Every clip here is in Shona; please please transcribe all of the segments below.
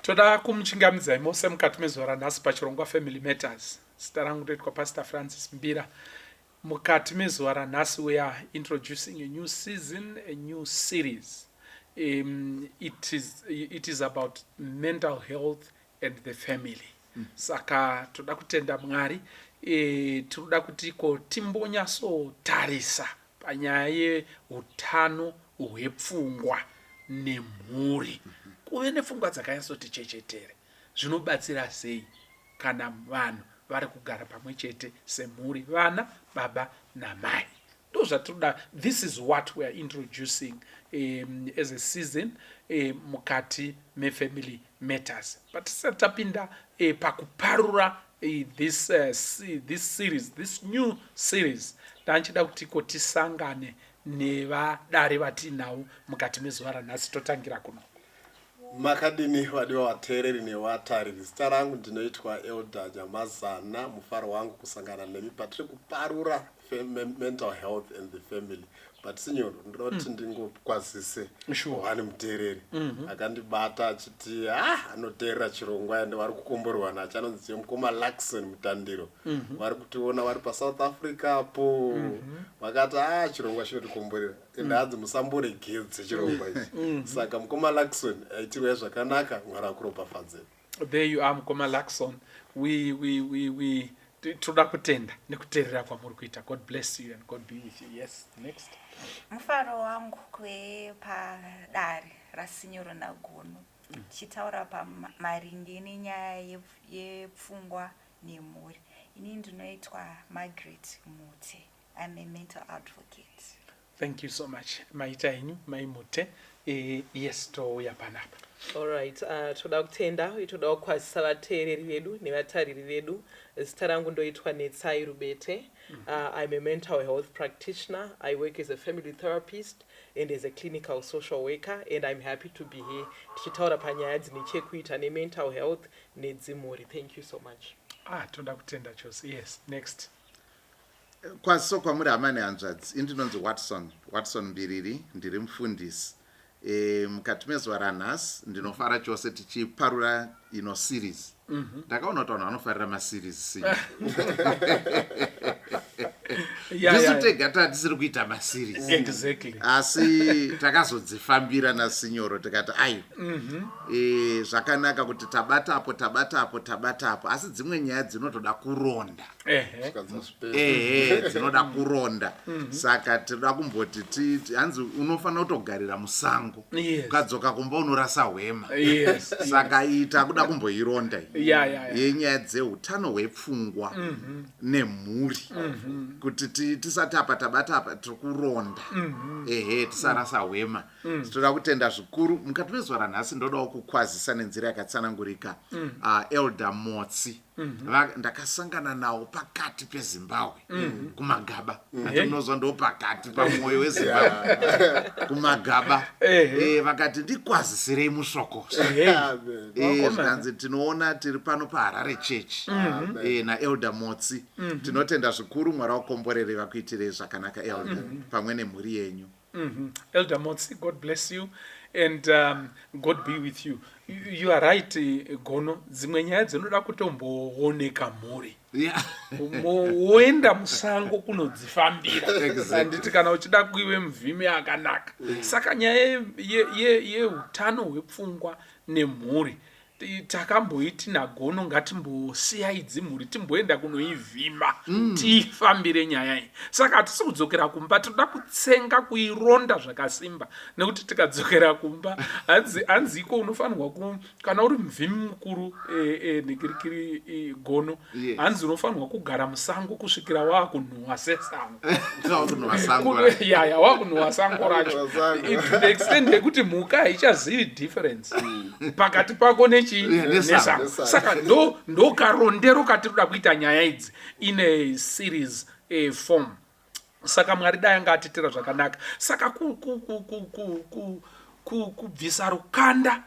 Toda kumuchingamidza mose mukati mezuva ranhasi pachirongwa Family Matters. Zita rangu ndoitwa Pastor Francis Mbira. Mukati mezuva ranhasi we are introducing a new season, a new series. It is about mental health and the family. Saka toda kutenda Mwari, toda kuti ko timbonyaso tarisa panyaya yeutano hwepfungwa nemhuri. Kuve nepfungwa dzakanyasoti chechetere zvinobatsira sei kana vanhu vari kugara pamwe chete semhuri, vana, baba namai. Ndozvatoda. This is what we are introducing as a season mukati meFamily Matters. But tapinda pakuparura this series, this new series, tanchida kuti kotisangane nevadare vatinavo mukati mezuva ranhasi. Totangira kuno. Makadini wadiwa watereri newatariri. Zita rangu ndinoitwa Elder Nyamazana. Mufaro wangu kusangana nemi patiri kuparura mental health and the family. But signor ndoti ndingokwazise wani mutereri akandibata achiti anoteerera chirongwa ende vari kukomborwa nacho anonzi mukoma Laxon Mutandiro. Vari kutiona vari paSouth Africa apo vakati chirongwa chinotikomborera ende hadzi musamboregedze chirongwa ichi. Saka mukoma Laxon aitirwa zvakanaka, Mwari akuropafadze. There you are, mukoma Laxon. We toda kutenda nekuteerera kwamuri kuita. God bless you and God be with you. Yes, next. Mufaro wangu padare raSinyoro Nagono chitaura pamaringe nenyaya yepfungwa nemhuri. Ini ndinoitwa Margaret Mute. I'm a mental advocate. Thank you so much. Maita enyu Mai Mute. Yes, touya panapa. All right, toda kutenda, toda kukwazisa vateereri vedu nevatariri vedu. Zita rangu ndoitwa Netsai Rubete. I'm a mental health practitioner. I work as a family therapist and as a clinical social worker, and I'm happy to be here. Tichitaura panyaya dzinechekuita nemental health nedzimhuri. Thank you so much. Toda kutenda chose. Yes, next. Kwaso kwamuri amane hanzvadzi. Indinonzi Watson Mbiriri, ndiri mufundisi. Mukati mezuva ranhasi ndinofara chose tichiparura series. Ndakaona kuti vanhu vanofarira maseries. Ndisu tega tatisiri kuita maseries. Exactly. Asi takazodzifambira naSinyoro tikati zvakanaka kuti tabata apo asi dzimwe nyaya dzinotoda kuronda. Dzinoda kuronda. Saka tinoda kumboti hanzi unofanira kutogarira musango ukadzoka kumba unorasa hwema. Saka ita kuda kumboironda yenyaya dzeutano hwepfungwa nemhuri kuti tisati tabata apa tiri kuronda tisarasa hwema. Tinoda kutenda zvikuru. Mukati mezuva ranhasi ndodawo kukwazisa nenzira yakatsanangurika Elder Motsi. Ndakasangana nawo pakati peZimbabwe kumagaba. Ndinozwa ndo pakati pamwoyo weZimbabwe kumagaba. Vakati ndikwazisirei mushoko. Zvanzi tinoona tiri pano paHarare Church naElder Motsi. Tinotenda zvikuru. Mwari wakomborere vakuitirei zvakanaka Elder pamwe nemhuri yenyu. Elder Motsi, God bless you and God be with you. You are right, Gono. Dzimwe nyaya dzinoda kutombooneka mhuri. Woenda musango kunodzifambira. Anditi kana uchida kuiwe muvhimi akanaka. Saka nyaya yeutano hwepfungwa nemhuri takamboiti naGono ngatimbosiyai dzimhuri timboenda kunoivhima tifambire nyaya iyi. Saka hatisi kudzokera kumba, toda kutsenga kuironda zvakasimba, nekuti tikadzokera kumba hanziko unofanirwa kana uri muvhimi mukuru nekirikiri Gono, hanzi unofanirwa kugara musango kusvikira wakunhuhwa sesango. Wakunhuhwa sango racho. To the extent yekuti mhuka haichazivi difference pakati pako nesango. Saka ndo karondero katinoda kuita nyaya idzi in a series form. Saka Mwari dai anga atitira zvakanaka. Saka kubvisa rukanda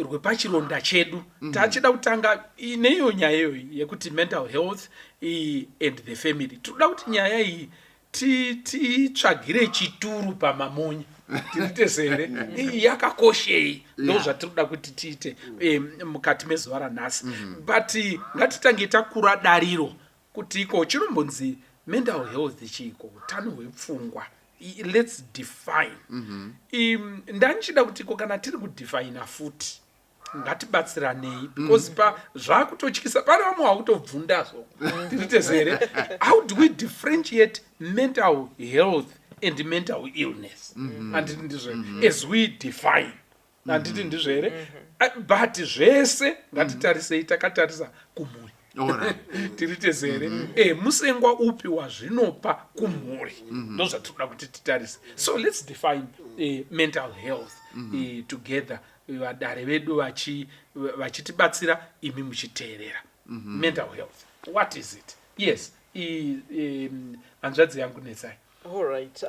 rwepachironda chedu tachida kutanga neiyo nyaya iyoyi yekuti mental health and the family. Toda kuti nyaya iyi titsvagire chituru pamamonya tiritezere yakakoshei ndo zvatinoda kuti tiite mukati mezuva ranhasi. But ngatitange takura dariro kuti iko chinombonzi mental health chiko utano hwepfungwa. Let's define. Ndanchida kuti iko kana tiri kudefina futi ngatibatsiranei because zvakutotyisa pane vamwe vakutobvundazo tiritezere. How do we differentiate mental health and mental illness? Anditi ndizvo as we define. Anditi ndizvo here. But zvese ngatitarisei takatarisa kumhuri. Tiritezere musengwa upi wazvinopa kumhuri ndo zvatinoda kuti titarise. So let's define mental health together. Vadare vedu vachitibatsira imi muchiteerera. Mental health, what is it? Yes, hanzvadzi yangu Netsai. All right,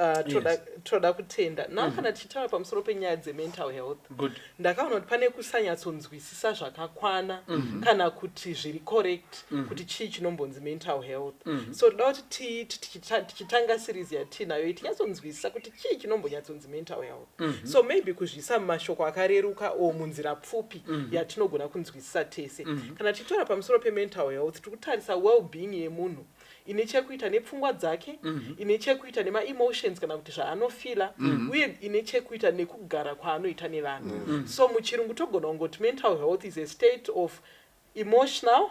toda kutenda na kana tichitaura pamusoro penyaya dzemental health. Good. Ndakaona kuti pane kusanyatsonzwisisa zvakakwana kana kuti zviri correct kuti chii chinombonzi mental health. So toda kuti tichitanga series yatinayo tinyatsonzwisisa kuti chii chinombonyatsonzi mental health. So maybe kuzvisa mumashoko akareruka o munzira pfupi yatinogona kunzwisisa tese. Kana tichitaura pamusoro pemental health tikutarisa well-being yemunhu ine chekuita nepfungwa dzake, ine chekuita nema-emotions kana kuti zvaanofila, uye ine chekuita nekugara kwaanoita nevanhu. So muchirungu togona kungoti mental health is a state of emotional,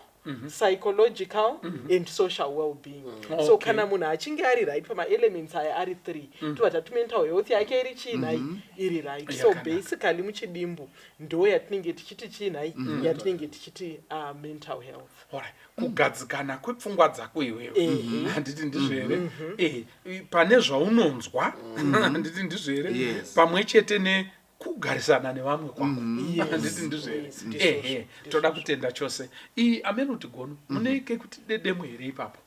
psychological and social well-being. So kana munhu achinge ari right pama-elements aya ari 3 tobata mental health yake iri chinai iri right. So basically muchidimbu ndo yatinenge tichiti chinai yatinenge tichiti mental health. Alright. Kugadzikana kwepfungwa dzako iwewe handiti ndizvo here. Pane zvaunonzwa handiti ndizvo here. Pamwe chete nekugarisana nevamwe kwako handiti ndizvo here. Toda kutenda chose. Amenuti Gono muneike kuti dedemwe here ipapo.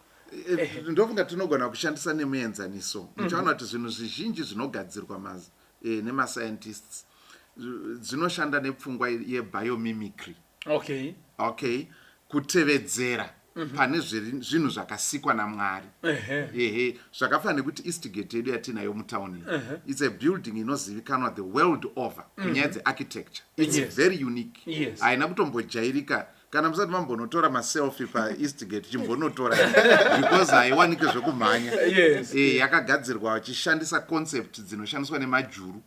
Ndofunga tinogona kushandisa nemuenzaniso. Muchaona kuti zvinhu zvizhinji zvinogadzirwa nemascientists dzinoshanda nepfungwa yebiomimicry. Okay. Kutevedzera pane zvinhu zvakasikwa naMwari. Zvakafanana nekuti Eastgate yedu yatinayo mutauni. It's a building inozivikanwa the world over kunyaya dzearchitecture. It's very unique. Haina kutombojairika kana musati mambonotora maselfie paEastgate chimbonotora because haiwanike zvekumhanya. Yakagadzirwa vachishandisa concept dzinoshandiswa nemajuru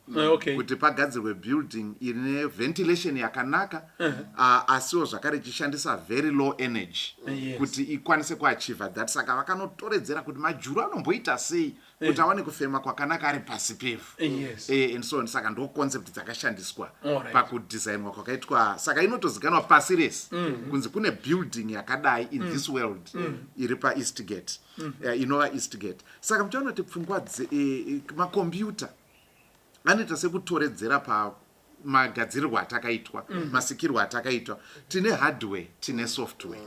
kuti pagadzirwe building ine ventilation yakanaka asiwo zvakare ichishandisa very low energy kuti ikwanise kuachieva that. Saka vakanotoredzera kuti majuru anomboita sei kuti awane kufema kwakanaka ari pasi pevhu. And so saka ndo concept dzakashandiswa pakudesignwa kwakaitwa. Saka inotozikanwa pasi rese kunzi kune building yakadai in this world iri paEastgate inova Eastgate. Saka muchaona kuti pfungwa makombiyuta anoita sekutoredzera pamagadzirirwo atakaitwa, masikirwo atakaitwa. Tine hardware, tine software.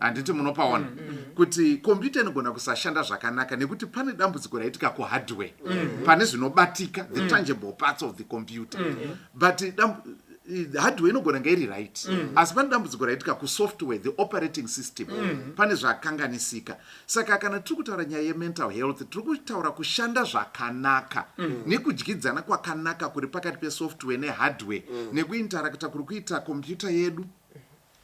Handiti munopaona kuti kombiyuta inogona kusashanda zvakanaka nekuti pane dambudziko raitika kuhardware. Pane zvinobatika, the tangible parts of the computer. But hardware inogona nga iri right. Asi pane dambudziko raitika kusoftware, the operating system. Pane zvakanganisika. Saka kana tiri kutaura nyaya yemental health tiri kutaura kushanda zvakanaka nekudyidzana kwakanaka kuri pakati pesoftware nehardware nekuintarakta kuri kuita kompyuta yedu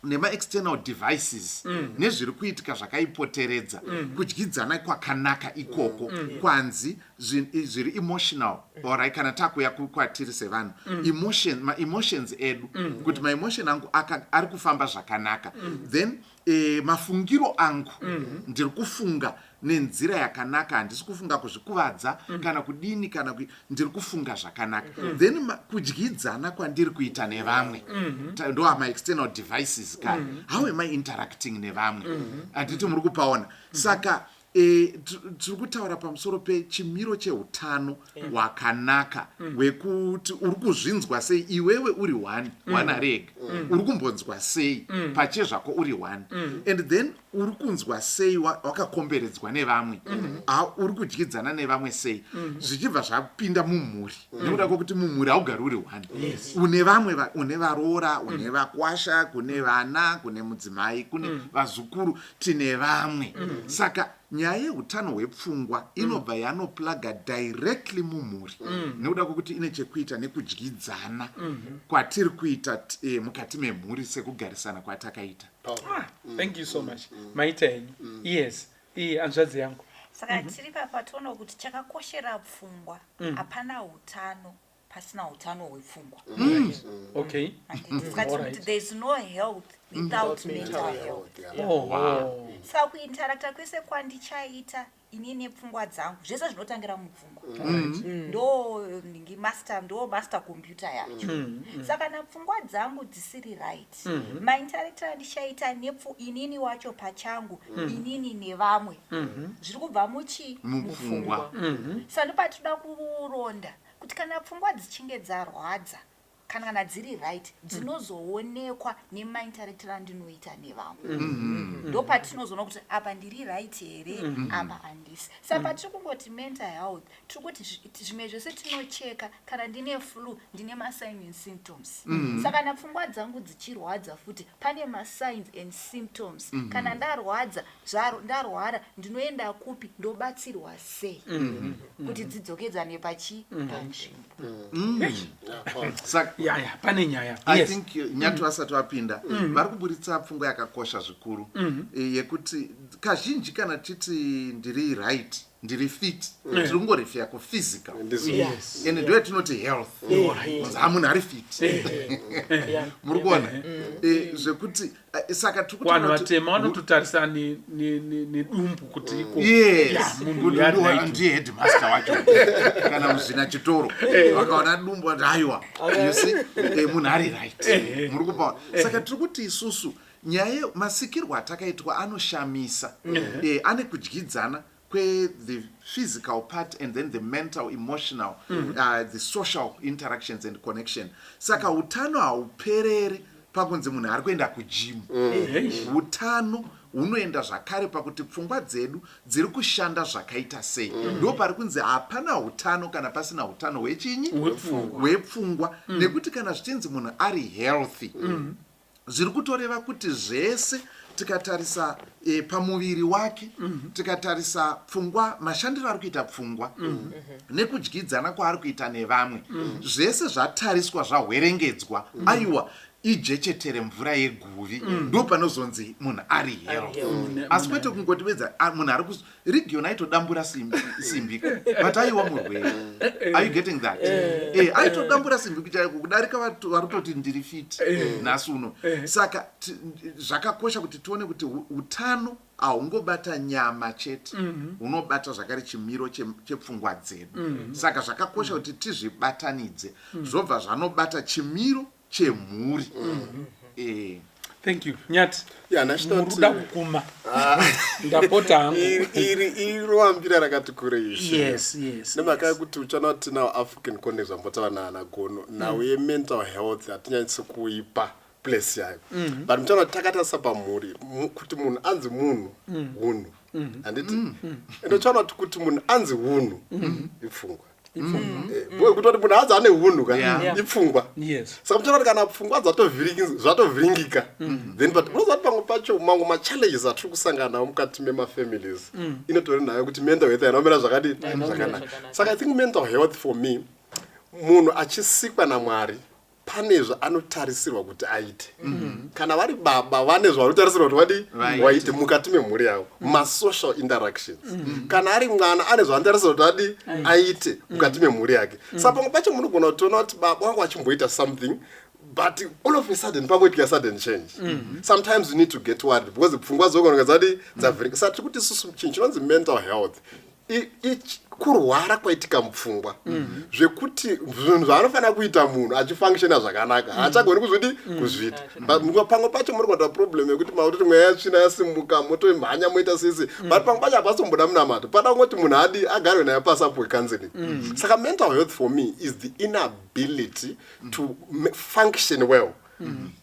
nema-external devices nezviri kuitika zvakaipoteredza kudyidzana kwakanaka ikoko kwanzi zviri emotional orai kana takuya kwatiri sevanhu ma-emotions edu kuti ma-emotion angu ari kufamba zvakanaka then mafungiro angu ndiri kufunga nenzira yakanaka, handisi kufunga kuzvikuvadza kana kudini kana ndiri kufunga zvakanaka. Then kudyidzana kwandiri kuita nevamwe ndo ama-external devices kare. How am I interacting nevamwe? Handiti muri kupaona. Saka tiri kutaura pamusoro pechimiro cheutano hwakanaka hwekuti uri kuzvinzwa sei iwewe uri one rega, uri kumbonzwa sei pache zvako uri one, and then uri kunzwa sei wakakomberedzwa nevamwe, uri kudyidzana nevamwe sei, zvichibva zvapinda mumhuri. Nekuda kwokuti mumhuri haugari uri one, une vamwe, une varoora, une vakwasha, kune vana, kune mudzimai, kune vazukuru, tine vamwe. Saka nyaya yeutano hwepfungwa inobva yanoplaga directly mumhuri nekuda kwokuti ine chekuita nekudyidzana kwatiri kuita mukati memhuri sekugarisana kwatakaita. Thank you so much. Maita henyu. Yes. Hanzvadzi yangu. Saka tiri papa toona kuti chakakoshera pfungwa hapana utano pasina utano hwepfungwa. Okay. There is no health without mental health. Wow. Saka kuinteracta kwese kwandichaita inini pfungwa dzangu zvese zvinotangira mupfungwa. Ndo master computer yacho. Saka na pfungwa dzangu dzisiri right. Mainteracta andichaita inini wacho pachangu, inini nevamwe. Zviri kubva mupfungwa. Saka ndopatoda kuronda kuti kana pfungwa dzichinge dzarwadza kana dziri right dzinozoonekwa nemainteractor andinoita nevamwe. Ndopatinozoona kuti apa ndiri right here, apa handisi. Saka patiri kungoti mental health tiri kuti zvimwe zvese tinocheka kana ndine flu ndine masigns and symptoms. Saka na pfungwa dzangu dzichirwadza futi pane masigns and symptoms. Kana ndarwara ndinoenda kupi, ndobatsirwa sei kuti dzidzokedzane panzvimbo. Pane nyaya. I think nyatu asati wapinda vari kuburitsa pfungwa yakakosha zvikuru yekuti kazhinji kana titi ndiri right, ndiri fit, tiri kungorefera kuphysical ende ndiyo tinoti health, munhu ari fit. Muri kuona zvekuti saka vanhu vatema vanototarisa nedumbu kuti ndiye headmaster wacho kana muzvina chitoro vakaona dumbu vati aiwa munhu ari right. Muri kupaona. Saka tiri kuti isusu nyaya masikirwo atakaitwa anoshamisa, ane kudyidzana the physical part and then the mental, emotional, the social interactions and connection. Saka utano haupereri pakunzi munhu ari kuenda kujimu. Utano hunoenda zvakare pakuti pfungwa dzedu dziri kushanda zvakaita sei. Ndo pari kunzi hapana utano kana pasina utano hwechinyi hwepfungwa. Nekuti kana zvichinzi munhu ari healthy zviri kutoreva kuti zvese tikatarisa pamuviri wake, tikatarisa pfungwa, mashandiro ari kuita pfungwa nekudyidzana kwaari kuita nevamwe, zvese zvatariswa zvahwerengedzwa, aiwa ijechetere mvura yeguvi, ndo panozonzi munhu ari healthy. Asi kwete kungoti wedza munhu ari region aitodambura simbi but aiwa murwere. Are you getting that? Aitodambura simbi kudarika vari kutoti ndiri fit nhasi uno. Saka zvakakosha kuti tione kuti utano haungobata nyama chete, unobata zvakare chimiro chepfungwa dzedu. Saka zvakakosha kuti tizvibatanidze zvobva zvanobata chimiro chemhuri. Thank you. Nyati. Muruda kukuma. Ndapota hangu. Iriwambira rakati kure izvi. Yes. Nemaka yekuti uchana kuti now African context vambotava naanagono nawo ye-mental health hatinyanyisi kuipa place yayo. But muchana takatarisa pamhuri kuti munhu anzi munhu hunhu. Handiti? Ende uchana kuti munhu anzi hunhu ipfungwa. Kuti munhu adza ane hunhu kana ipfungwa. Saka muchana kuti kana pfungwa zvatovhiringika then but unozati pamwe pacho mangu machallenges atiri kusangana nawo mukati memafamilies inotori nayo kuti mental health yanomera zvakanaka. Saka I think mental health for me, munhu achisikwa naMwari pane zvaanotarisirwa kuti aite. Kana vari baba vane zvavanotarisirwa kuti waite mukati memhuri yavo, masocial interactions. Kana ari mwana ane zvavanotarisirwa kuti aite mukati memhuri yake. Saka pamwe pacho munogona kutoona kuti baba wangu achimboita something but all of a sudden pangoitika sudden change. Sometimes you need to get worried because pfungwa dzogona dzati dzavhiringa. Saka tiri kuti isusu chinhu chinonzi mental health kurwara kwaitika mupfungwa zvekuti zvinhu zvaanofanira kuita munhu achifunctiona zvakanaka haachagoni kuzvita. Pamwe pacho muri kuita problem yekuti mautoti mweya yatsvina yasimuka motomhanya moita sese but pamwe pacho hapasomboda munamato pada kungoti munhu adi agarwe naye pasi apo counseling. Saka mental health for me is the inability to function well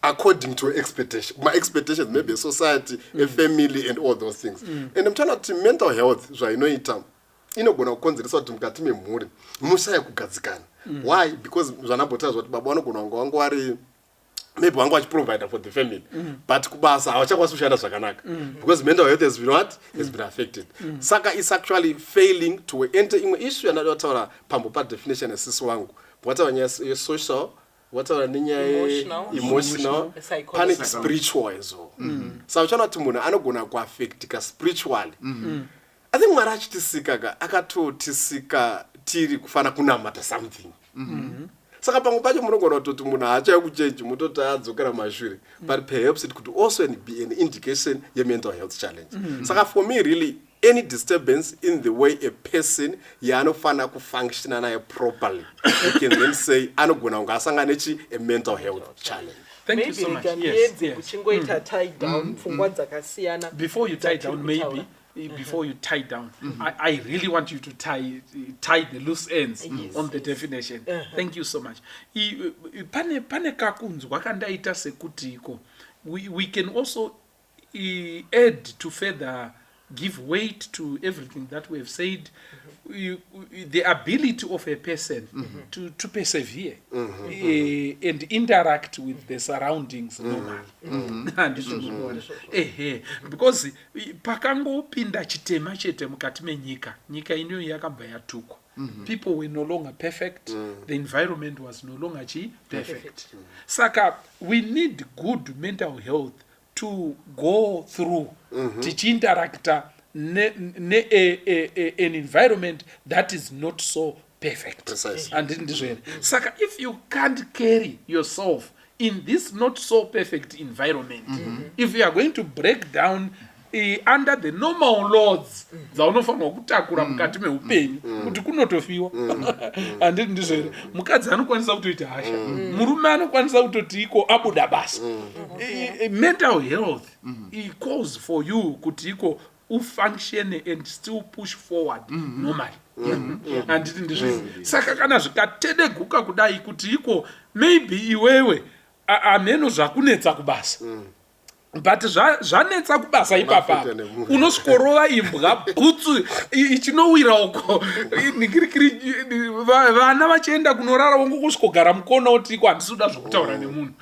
according to my expectations, maybe a society, a family and all those things. And I'm trying to mental health zvainoita inogona kukonzeresa kuti mukati memhuri mushaya kugadzikana. Why? Because zvanambotazva kuti baba vanogona kunge wangu vari maybe wanga vachiprovider for the family but kubasa havachakwanisi kushanda zvakanaka because mental health has been what has been affected saka is actually failing to enter imwe issue yandada kutaura pambo padefinition yasisi wangu wataura nyaya yesocial wataura nenyaya emotional pane spiritual as well saka uchaona kuti munhu anogona kuaffectika spiritually I think mwari achitisika akatotisika tiri kufana kunamata something saka pamwe pacho munogona kutoti munhu haachayi kuchenji mutoti adzokera mashure but perhaps it could also be an indication yemental health challenge saka for me really any disturbance in the way a person yaanofanira kufunctiona naye properly you can then say anogona kunge asangana a mental health challenge. Thank you so much. Yes. Kuchingoita tie down pfungwa dzakasiyana. Before you tie down, maybe before you tie down, I really want you to tie the loose ends on the definition. Thank you so much. Pane kakunzwa kandaita sekutiko. We can also add to further give weight to everything that we have said. The ability of a person to persevere and interact with the surroundings normally. Because pakangopinda chitema chete mukati menyika nyika ino yakabva yatukwa. People were no longer perfect. The environment was no longer perfect. Saka we need good mental health to go through tichinteracta an environment that is not so perfect. Precisely. And saka if you can't carry yourself in this not so perfect environment, if you are going to break down under the normal laws dzaunofanirwa kutakura mukati meupenyu kuti kunotofiwa handiti ndizvere mukadzi anokwanisa kutoita hasha murume anokwanisa kutoti iko abuda basa mental health calls for you kuti iko ufunction and still push forward normally handiti ndizvere saka kana zvikatedeguka kudai kuti iko maybe iwewe ameno zvakunetsa kubasa but zvanetsa kubasa ipapa unoskorova imbwa bhutsu ichinowira uko vana vachienda kunorara wangu kusvogara mukona kuti iko handisi kuda zvokutaura nemunhu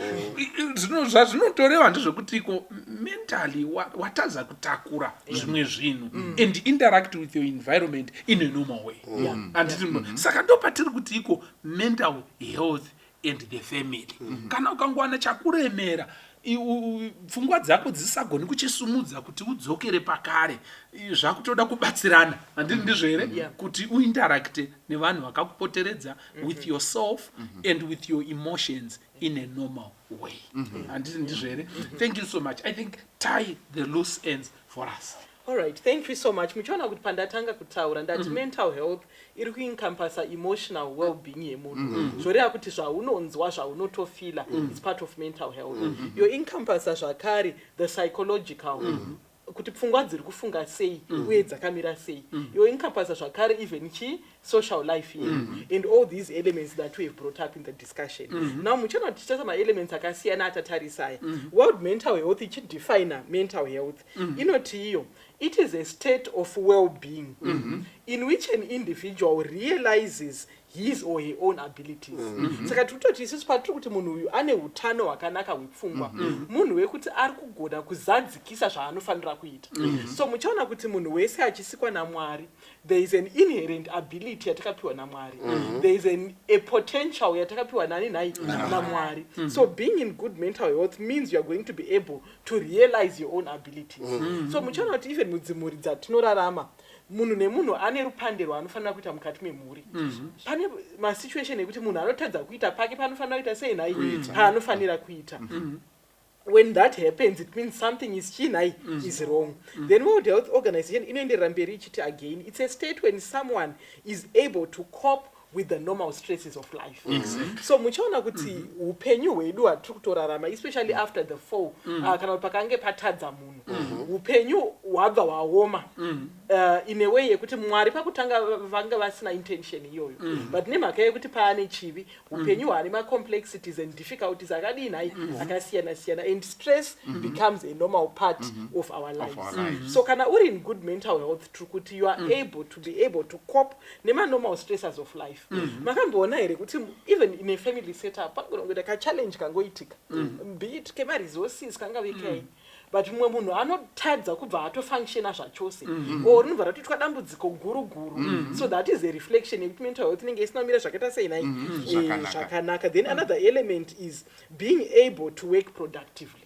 zvazvinotoreva ndezvekuti iko mentally watadza kutakura zvimwe zvinhu and interact with your environment in a normal way saka ndopatiri kuti iko mental health and the family kana ukangowana chakuremera pfungwa dzako dzisisagoni kuchisumudza kuti udzokere pakare zvakutoda kubatsirana handiti ndizvere kuti uinteracte nevanhu vakakupoteredza with yourself and with your emotions in a normal way handiti ndizvere. Thank you so much. I think tie the loose ends for us. All right, thank you so much. Muchiona kuti pandatanga kutaura ndati mental health iri kuencompass emotional well-being yemunhu. Zvoreva kuti zvaunonzwa zvaunotofila is part of mental health. Yo encompass zvakare the psychological kuti pfungwa dziri kufunga sei uye dzakamira sei. Yo encompass zvakare even social life and all these elements that we have brought up in the discussion. Now muchiona kuti tichata ma-elements akasiyana atatarisaya. World Mental Health ichidefine mental health inoti iyo it is a state of well-being in which an individual realizes his or her own abilities. Saka tutoti isusu patiri kuti munhu uyu ane utano hwakanaka hwepfungwa munhu wekuti ari kugona kuzadzikisa zvaanofanira kuita. So muchaona kuti munhu wese achisikwa naMwari there is an inherent ability yatakapiwa naMwari. There is a potential yatakapiwa nani naMwari. So being in good mental health means you are going to be able to realize your own abilities. So muchaona kuti even mudzimuri dzatinorarama munhu nemunhu ane rupande rwaanofanira kuita mukati memhuri. Pane masituation ekuti munhu anotadza kuita pake panofanira kuita sei nai paanofanira kuita. When that happens, it means something is is wrong. Then World Health Organization inoenderera mberi ichiti again, it's a state when someone is able to cope with the normal stresses of life. So muchaona kuti upenyu hwedu hwatiri kutorarama especially after the fall kana pakange patadza munhu upenyu hwabva hwaoma in a way yekuti mwari pakutanga vanga vasina intention iyoyo but nemhaka yekuti paane chivi upenyu hwane macomplexities and difficulties akadini hai akasiyana-siyana and stress becomes a normal part of our lives. So kana uri in good mental health tiri kuti you are able to be able to cope nema-normal stresses of life. Makamboona here kuti even in a family setup panogona kuita kachallenge kangoitika be it kema-resources kangavekai but mumwe munhu anotadza kubva atofunctiona zvachose or unobva ratoitwa dambudziko guru so that is a reflection yekuti mental health inenge isina kumira zvakaita sei nai zvakanaka. Then another element is being able to work productively.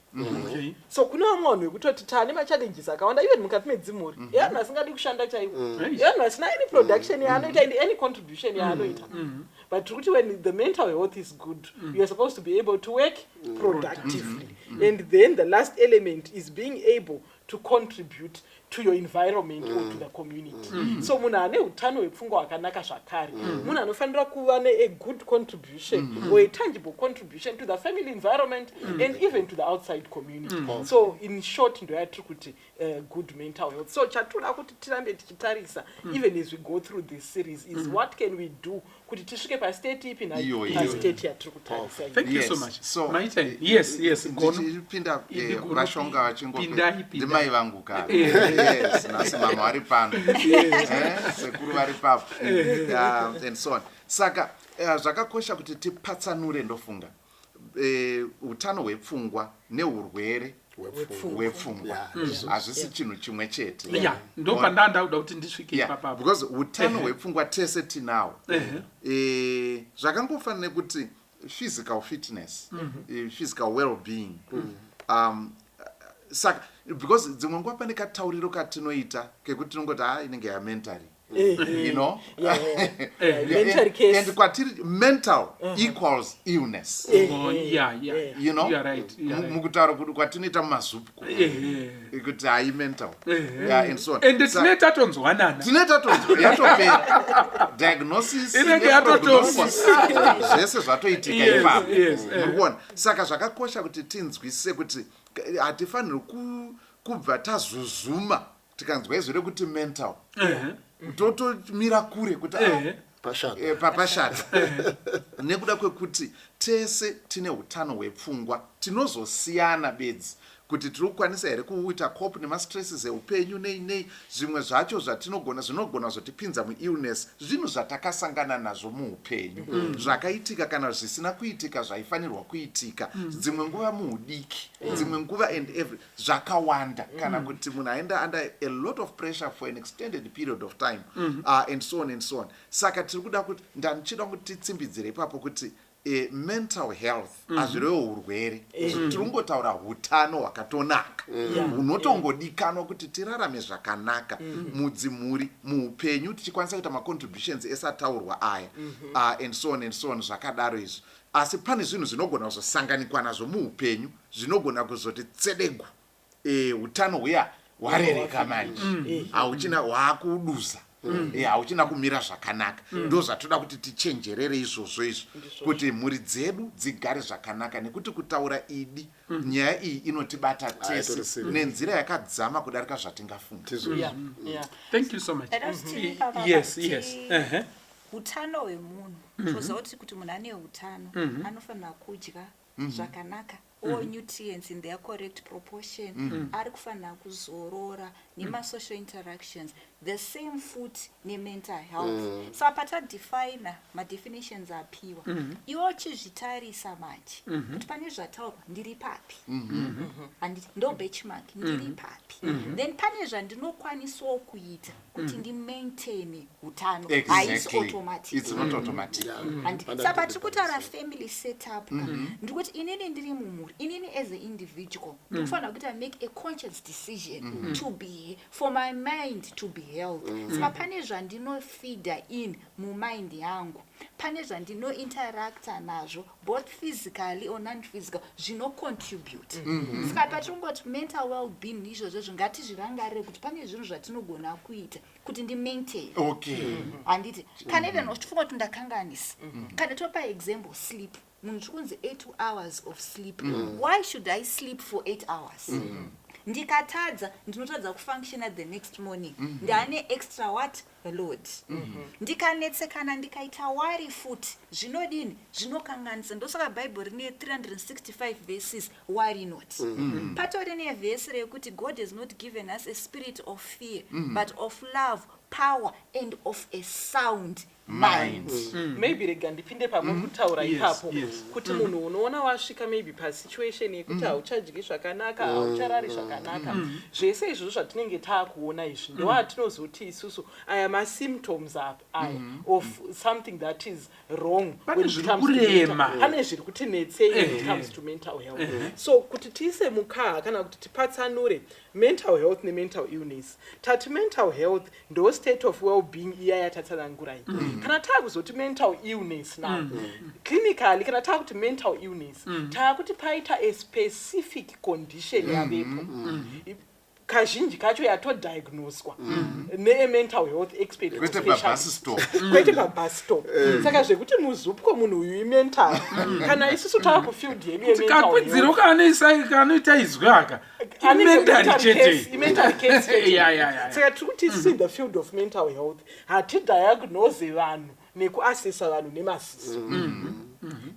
So kuna vamwe vanhu vekutoti taane machallenges akawanda even mukati medzimhuri yevanhu vasingadi kushanda chaivo yevanhu vasina any production yaanoita and any contribution yaanoita but tiri kuti when the mental health is good you are supposed to be able to work productively. And then the last element is being able to contribute to your environment or to the community. So munhu ane utano hwepfungwa hwakanaka zvakare munhu anofanira kuva a good contribution or a tangible contribution to the family environment and even to the outside community. So in short ndo yatiri kuti good mental health. So chatinoda kuti tirambe tichitarisa even as we go through this series is what can we do kuti tisvike pastate ipi nastate yatiri kutarisa. Thank you so much. So my time. Yes ndichipinda vashonga vachingopinda ndimai vangu kare nasi mama vari pano sekuru vari papo and so on. Saka zvakakosha kuti tipatsanure ndofunga utano hwepfungwa neurwere hwepfungwa hazvisi chinhu chimwe chete. Ndopandandauda kuti ndisvike papapo because utano hwepfungwa tese tinawo zvakangofanira kuti physical fitness physical well-being saka because dzimwe nguva pane katauriro katinoita kekuti tinongoti inenge yamentary you know mental case and kwatiri mental equals illness you know mukutaura kuti kwatinoita mumazupko kuti hai mental and so on and tinetatonzwanana yatopera diagnosis inenge yatotosi zvese zvatoitika ipapo murikuona. Saka zvakakosha kuti tinzwisise kuti hatifaniri kubva tazuzuma tikanzwa izvo rekuti mental totomira kure kuti papashata nekuda kwekuti tese tine utano hwepfungwa tinozosiyana bedzi kuti tiri kukwanisa here kuita cope nemastresses eupenyu nei zvimwe zvacho zvinogona zvotipinza muillness zvinhu zvatakasangana nazvo muupenyu zvakaitika kana zvisina kuitika zvaifanirwa kuitika dzimwe nguva muudiki dzimwe nguva and every zvakawanda kana kuti munhu aenda under a lot of pressure for an extended period of time and so on. Saka tiri kuda kuti ndanichida kuti titsimbidzire ipapo kuti mental health hazvirewo urwere tiringotaura utano hwakatonaka hunotongodikana kuti tirarame zvakanaka mudzimhuri muupenyu tichikwanisa kuita macontributions ese ataurwa aya and so on zvakadaro izvo. Asi pane zvinhu zvinogona kuzosanganikwa nazvo muupenyu zvinogona kuzoti tsedegu utano huya hwarereka manje hauchina hwakuduza hauchina kumira zvakanaka ndo zvatoda kuti tichenjerere izvozvo izvo kuti mhuri dzedu dzigare zvakanaka nekuti kutaura idi nyaya iyi inotibata tese nenzira yakadzama kudarika zvatingafunga. Thank you so much. Yes. Utano hwemunhu toziva kuti munhu ane utano anofanira kudya zvakanaka all nutrients in their correct proportion ari kufanira kuzorora nema-social interactions the same food ne-mental health. So patadefina ma-definitions apiwa iwe uchizvitarisa manje kuti pane zvataurwa ndiri papi handiti ndo benchmark ndiri papi then pane zvandinokwanisawo kuita kuti ndimaintaine utano haisi automatic. Saka patiri kutaura family setup ndikuti inini ndiri mumhuri inini as an individual ndikufanira kuti I make a conscious decision to be for my mind to be healthy. Saka pane zvandinofeeda in mumind yangu pane zvandinointeracta nazvo both physically or non-physical zvinocontribute. Saka patiringoti mental well-being izvozvo zvingatizvirangarire kuti pane zvinhu zvatinogona kuita kuti ndimaintain handiti kana even uchifunga kuti ndakanganisa kana topa example sleep munhu chikunzi 8 hours of sleep. Why should I sleep for 8 hours? Ndikatadza ndinotadza kufunctiona the next morning. Ndane extra what load. Ndikanetsekana ndikaita wari futi zvinodini zvinokanganisa. Ndosaka Bible rine 365 verses. Why not? Patori nevhesi rekuti God has not given us a spirit of fear but of love, power and of a sound mind. Maybe rega ndipinde pamwe kutaura ipapo kuti munhu unoona wasvika maybe pasituation yekuti hauchadyi zvakanaka, haucharari zvakanaka. Zvese izvozvo zvatinenge taakuona izvi ndowatinozoti isusu aya masymptoms of something that is wrong when it comes to pane zviri kutinetsei when it comes to mental health. So kuti tiise mukaha kana kuti tipatsanure mental health nemental illness. Tati mental health ndo state of well-being iya yatatsanangurai. Kana taakuzoti mental illness now clinically kana taakuti mental illness taakuti paita a specific condition yavepo kazhinji kacho yatodiagnoswa ne-mental health expert kwete pabus stop. Saka zvekuti muzupko munhu uyu imental kana isusu taakufield yedu yemental kanoita izwi aka mental case. Saka tiri kuti isusu in the field of mental health hatidiagnose vanhu nekuassessa vanhu nemasisi.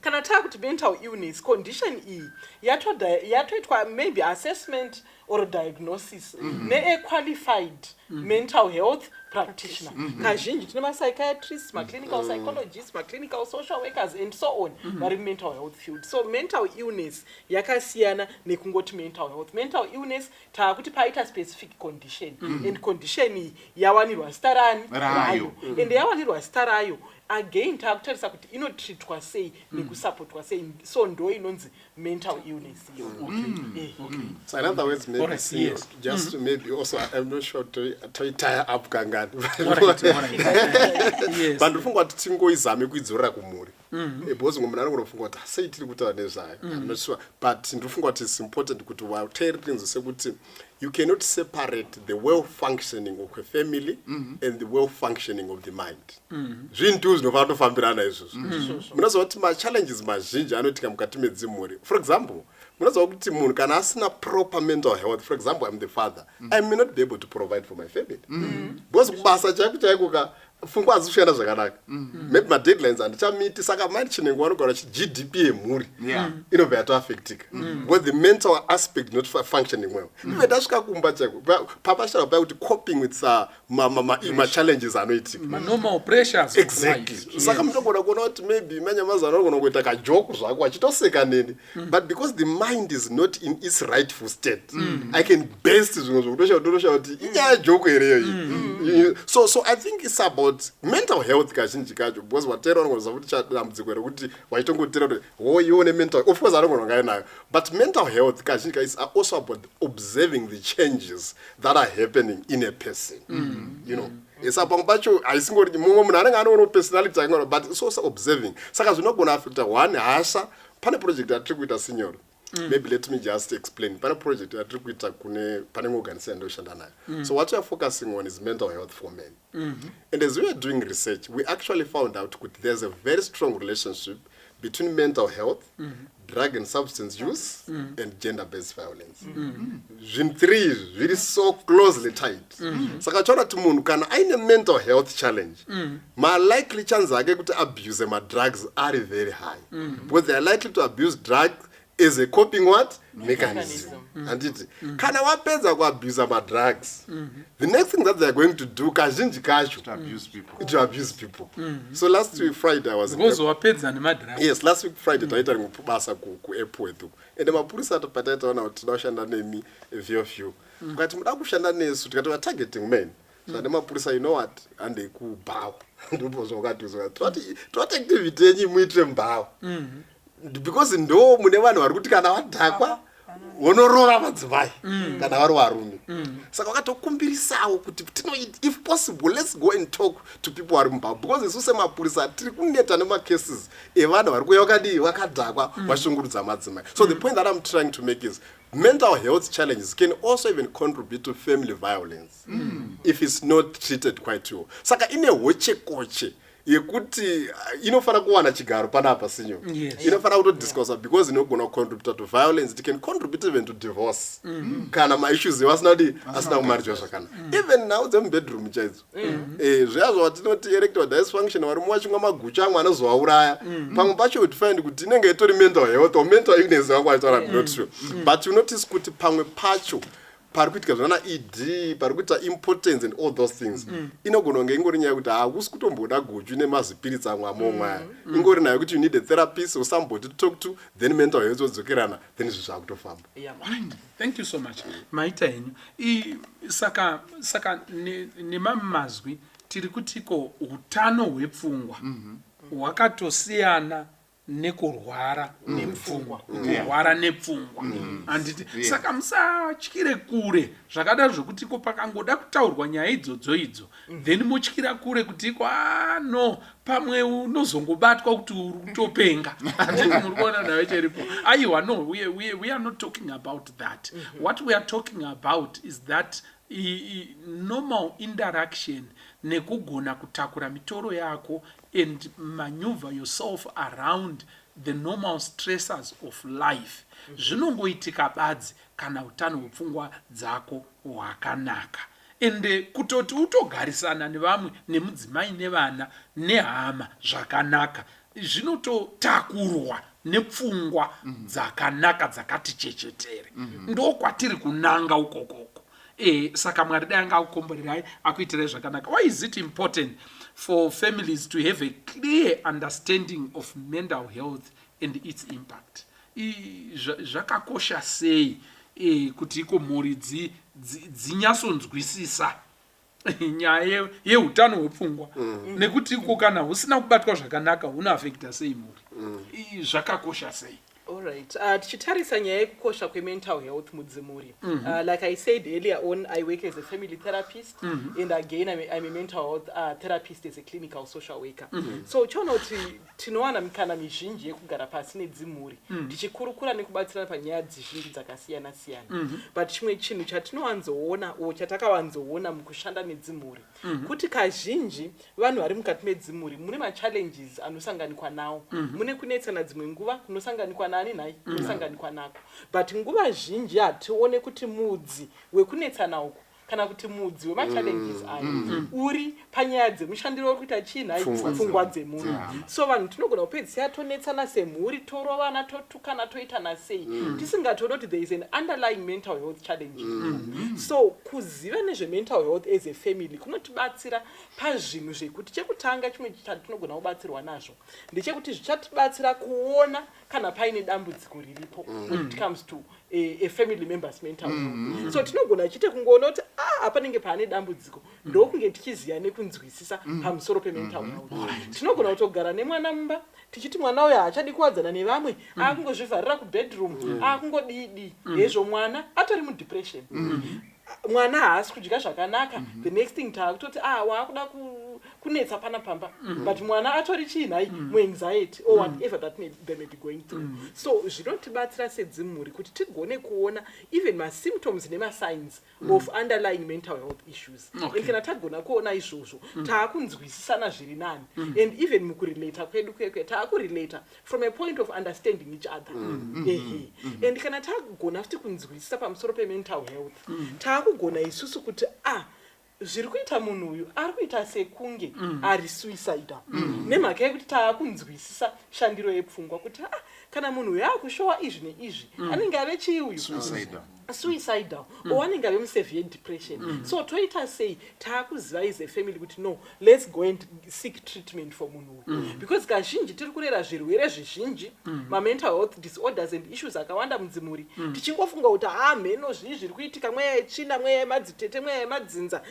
Kana taakuti mental illness condition iyi yatoitwa maybe assessment or diagnosis ne-a qualified mental health practitioner. Kazhinji tine ma-psychiatrists, ma-clinical psychologists, ma-clinical social workers and so on vari mental health field. So mental illness yakasiyana nekungoti mental health. Mental illness taakuti paita specific condition and condition iyi yawanirwa zita rayo and yawanirwa zita rayo again taakutarisa kuti inotreatwa sei nekusupportwa sei. So ndo inonzi mental illness iyo. So in other words, maybe just to maybe also, I'm not sure to tie up kangani. But ndofunga kuti tingoizame kuidzorera kumuri. Because ngomuna anofunga kuti sei tiri kutaura nezvayo. I'm not sure, but ndofunga kuti it's important kuti wateerere sekuti you cannot separate the well functioning of a family and the well functioning of the mind. Zvintu zvinofana kutofambirana izvozvo. Munoziva kuti ma-challenges mazhinji anoitika mukati medzimhuri. For example, munoziva kuti munhu kana asina proper mental health, for example, I'm the father, I may not be able to provide for my family. Because kubasa chaiko ka pfungwa hazikushanda zvakanaka. Maybe ma-deadlines handichamiti, saka mari chinenge vanogara GDP yemhuri inobva yatoaffectika. Because the mental aspect not functioning well. Ive ndasvika kumba chaiko papashara paya kuti coping with ma-challenges anoitika. Ma-normal pressures. Exactly. Saka munogona kuona kuti maybe manyamazana anogona kuita kajoke zvako achitoseka neni. But because the mind is not in its rightful state, I can best zvimwe zvokutoshautosha kuti inyaya joke here iyi. So I think it's about mental health kazhinji kacho, because watera vanogona kuti chadambudziko rekuti waitongotera kuti ione mental, of course anogona ngainayo, but mental health kazhinji is also about observing the changes that are happening in a person. You know, saka pacho haisingori mumwe munhu anenge anoona personality yake, but it's also observing. Saka zvinogona affecta one hasha. Pane project yatiri kuita sinyoro. Maybe let me just explain. Pane project yatiri kuita pane organization ndoshanda nayo. So what we are focusing on is mental health for men. And as we are doing research, we actually found out that there's a very strong relationship between mental health, drug and substance use, and gender-based violence. Zvinhu three really so closely tied. Saka chona kuti munhu kana aine mental health challenge, ma likely chance ake kuti abuse ma drugs are very high. Because they are likely to abuse drugs as a coping what? Mechanism. Anditi. Kana wapedza kuabuse ma drugs. The next thing that they are going to do kazhinji kacho to abuse people. So last week Friday I was because wapedza ne drugs. Yes, last week Friday taita ngubasa ku airport. And mapurisa atopataita ona kuti tinoshanda nemi VFU. Ngati muda kushanda nesu tikati targeting men. So mapurisa, you know what? And they ku bawo. Ndipo zvokati twati activity yenyu muitire mbawo. Because ndo mune vanhu vari kuti kana vadhakwa wonorora madzimai kana vari varume. Saka wakatokumbirisawo kuti if possible let's go and talk to people vari mubaba, because isu semapurisa tiri kuneta nemacases evanhu vari kuuya vakadhakwa vashungurudza madzimai. So the point that I'm trying to make is mental health challenges can also even contribute to family violence if it's not treated quite well. Saka ine hoche koche yekuti inofana kuwana chigaro panapa sinyo. Inofana kutodiscussa because inogona kucontributa to violence. It can contribute even to divorce. Kana ma-issues asina kumarijwa zvakanaka. Even now them bedroom chaidzo. Zviya zvatinoti erectile dysfunction varimu vachimwa magucha amwe anozovauraya. Pamwe pacho would find kuti inenge itori mental health or mental illness vangu vachitaura not true. But you notice kuti pamwe pacho pari kuitika zvana ED, pari kuita impotence and all those things. Inogona kunge ingori nyaya yekuti hakusi kutomboda guchu nemazipirits amwe amomwaya. Ingori nayo kuti you need a therapist or somebody to talk to, then mental health wodzokerana, then izvo zvakutofamba. Thank you so much. Maita henyu. Saka nemamwe mazwi tiri kutiko utano hwepfungwa hwakatosiyana nekurwara nepfungwa, kurwara nepfungwa. Anditi saka musatyire kure zvakadaro zvokuti ko pakangoda kutaurwa nyaya idzodzo idzo then motyira kure kuti ko no pamwe unozongobatwa kuti uri kutopenga. Anditi muri kuona nayo cheripo. Aiwa, no, we are not talking about that. What we are talking about is that normal interaction nekugona kutakura mitoro yako and maneuver yourself around the normal stressors of life. Zvinongoitika badzi kana utano hwepfungwa dzako hwakanaka. Ende kutoti utogarisana nevamwe nemudzimai nevana nehama zvakanaka zvinototakurwa nepfungwa dzakanaka dzakati chechetere. Ndokwatiri kunanga ukokoko. Saka Mwari dai angakukomborerai akuitirai zvakanaka. Why is it important for families to have a clear understanding of mental health and its impact? Zvakakosha sei kuti iko mhuri dzinyatsonzwisisa nyaya yeutano hwepfungwa nekuti iko kana husina kubatwa zvakanaka hunoafekta sei mhuri. Zvakakosha sei? Alright. Tichitarisa nyaya yekukosha kwemental health mudzimuri. Like I said earlier on, I work as a family therapist, and again I'm a mental health therapist as a clinical social worker. So chonoti tinowana mikana mizhinji yekugara pasi nedzimuri tichikurukura nekubatsirana panyaya dzizhinji dzakasiyana siyana. But chimwe chinhu chatinowanzoona chatakawanzoona mukushanda nedzimuri kuti kazhinji vanhu vari mukati medzimuri mune machallenges anosanganikwa nawo. Mune kunetsana dzimwe nguva kunosanganikwa nani nai kunosanganikwa nako. But nguva zhinji hatione kuti mudzi wekunetsana uku kana kuti mudzi wemachallenges ayo uri panyaya dzemushandiro wekuita chiinhai pfungwa dzemunhu. So vanhu tinogona kupedzisira tonetsana semhuri, torovana, totukana, toitana sei tisingatooni kuti there is an underlying mental health challenge. So kuziva nezvemental health as a family kunotibatsira pazvinhu zvekuti chekutanga chimwe chatinogona kubatsirwa nazvo ndechekuti zvichatibatsira kuona kana paine dambudziko riripo when it comes to a family member's mental health. So tinogona chite kungoona kuti panenge pane dambudziko ndokunge tichiziya nekunzwisisa pamusoro pemental health. Tinogona kutogara nemwana mumba tichiti mwana uyu haachadi kuwadzana nevamwe, akungozvivharira kubedroom, akungodidi hezvo mwana atori mudepression. Mwana haasi kudya zvakanaka, the next thing taakutoti waakuda kunetsa pana pamba, but mwana atori chiinhai muanxiety or whatever that they may be going through. So zvinotibatsira sedzimhuri kuti tigone kuona even ma-symptoms nema-signs of underlying mental health issues. And kana tagona kuona izvozvo taakunzwisisana zviri nani, and even mukurelata kwedu taakurelata from a point of understanding each other. And kana tagona futi kunzwisisa pamusoro pemental health taakugona isusu kuti zviri kuita munhu uyu ari kuita sekunge ari suicidal nemhaka yekuti taakunzwisisa shandiro yepfungwa kuti kana munhu uyu akushowa izvi neizvi anenge ave chii uyu suicidal or anenge ave musevere depression. So toita sei taakuziva as a family kuti no, let's go and seek treatment for munhu uyu because kazhinji tiri kurera zvirwere zvizhinji ma-mental health disorders and issues akawanda mudzimuri tichingofunga kuti mheno zvii zviri kuitika mweya yetsvina, mweya yemadzitete, mweya yemadzinza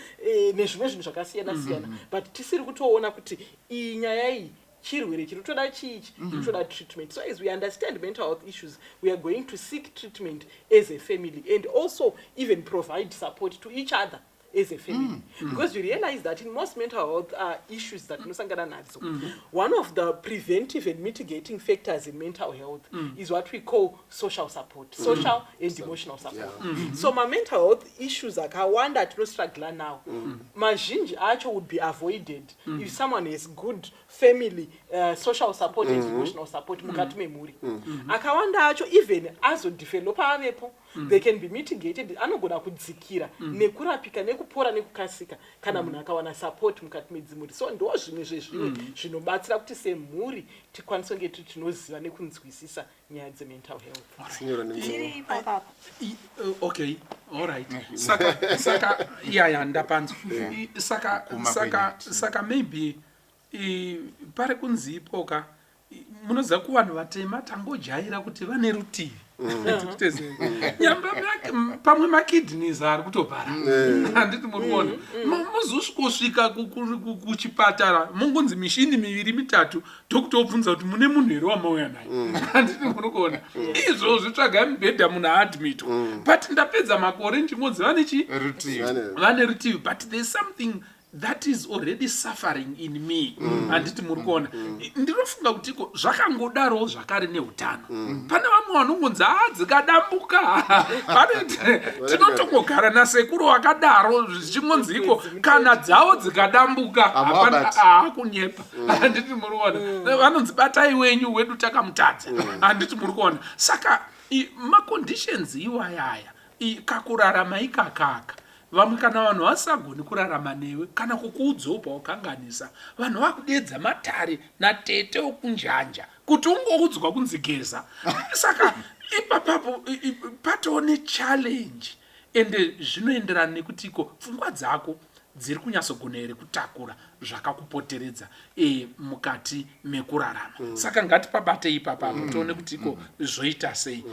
nezvimwe zvinhu zvakasiyana siyana, but tisiri kutoona kuti iyi nyaya iyi chirwere chiri kutoda chichi chinotoda treatment. So as we understand mental health issues, we are going to seek treatment as a family and also even provide support to each other as a family. Because you realize that in most mental health issues that one of the preventive and mitigating factors in mental health is what we call social support, social and emotional support. So my mental health issues akawanda tinostruggle now, mazhinji acho would be avoided if someone has good family social support and emotional support mukati memhuri. Akawanda acho even azodevelopa avepo, they can be mitigated, anogona kudzikira nekurapika nekupora nekukasika kana munhu akawana support mukati medzimhuri. So ndo zvimwe zvezvimwe zvinobatsira kuti semhuri tikwanise kunge tinoziva nekunzwisisa nyaya dzemental health. Okay, all right. Saka yeah, ndapanzwa. Saka maybe pari kunzipoka munoziva ku vanhu vatema tangojaira kuti vane rutivi. Nyamba pamwe makidneys ari kutopara. Handiti murikuona. Muzosvika kuchipatara mungonzi mishini miviri mitatu tokutobvunza kuti mune munhu here wamauya naye. Handiti murikuona. Izvozvo tsvagai mubhedha munhu aadmitwa. But ndapedza makore ndimodzi vane rutivi. But there's something that is already suffering in me. Handiti murikuona. Ndinofunga kuti zvakangodaro zvakare neutano. Pane vamwe vanongonzi dzikadambuka. Tinotongogara nasekuru wakadaro zvichingonziko kana dzavo dzikadambuka hapana kunyepa. Handiti murikuona. Vanonzi batai wenyu wedu takamutadza. Handiti murikuona. Saka maconditions iwayaya kakurarama ikakaka. Vamwe kana vanhu vasagoni kurarama newe kana kukuudzawo paukanganisa, vanhu vakudedza matare natete okunjanja kuti ungoudzwa kunzigeza. Saka ipapapo patoo nechallenge ende zvinoenderana nekuti pfungwa dzako dziri kunyatsogona here kutakura zvakakupoteredza mukati mekurarama. Saka ngatipabate ipapapo tione kuti zvoita sei.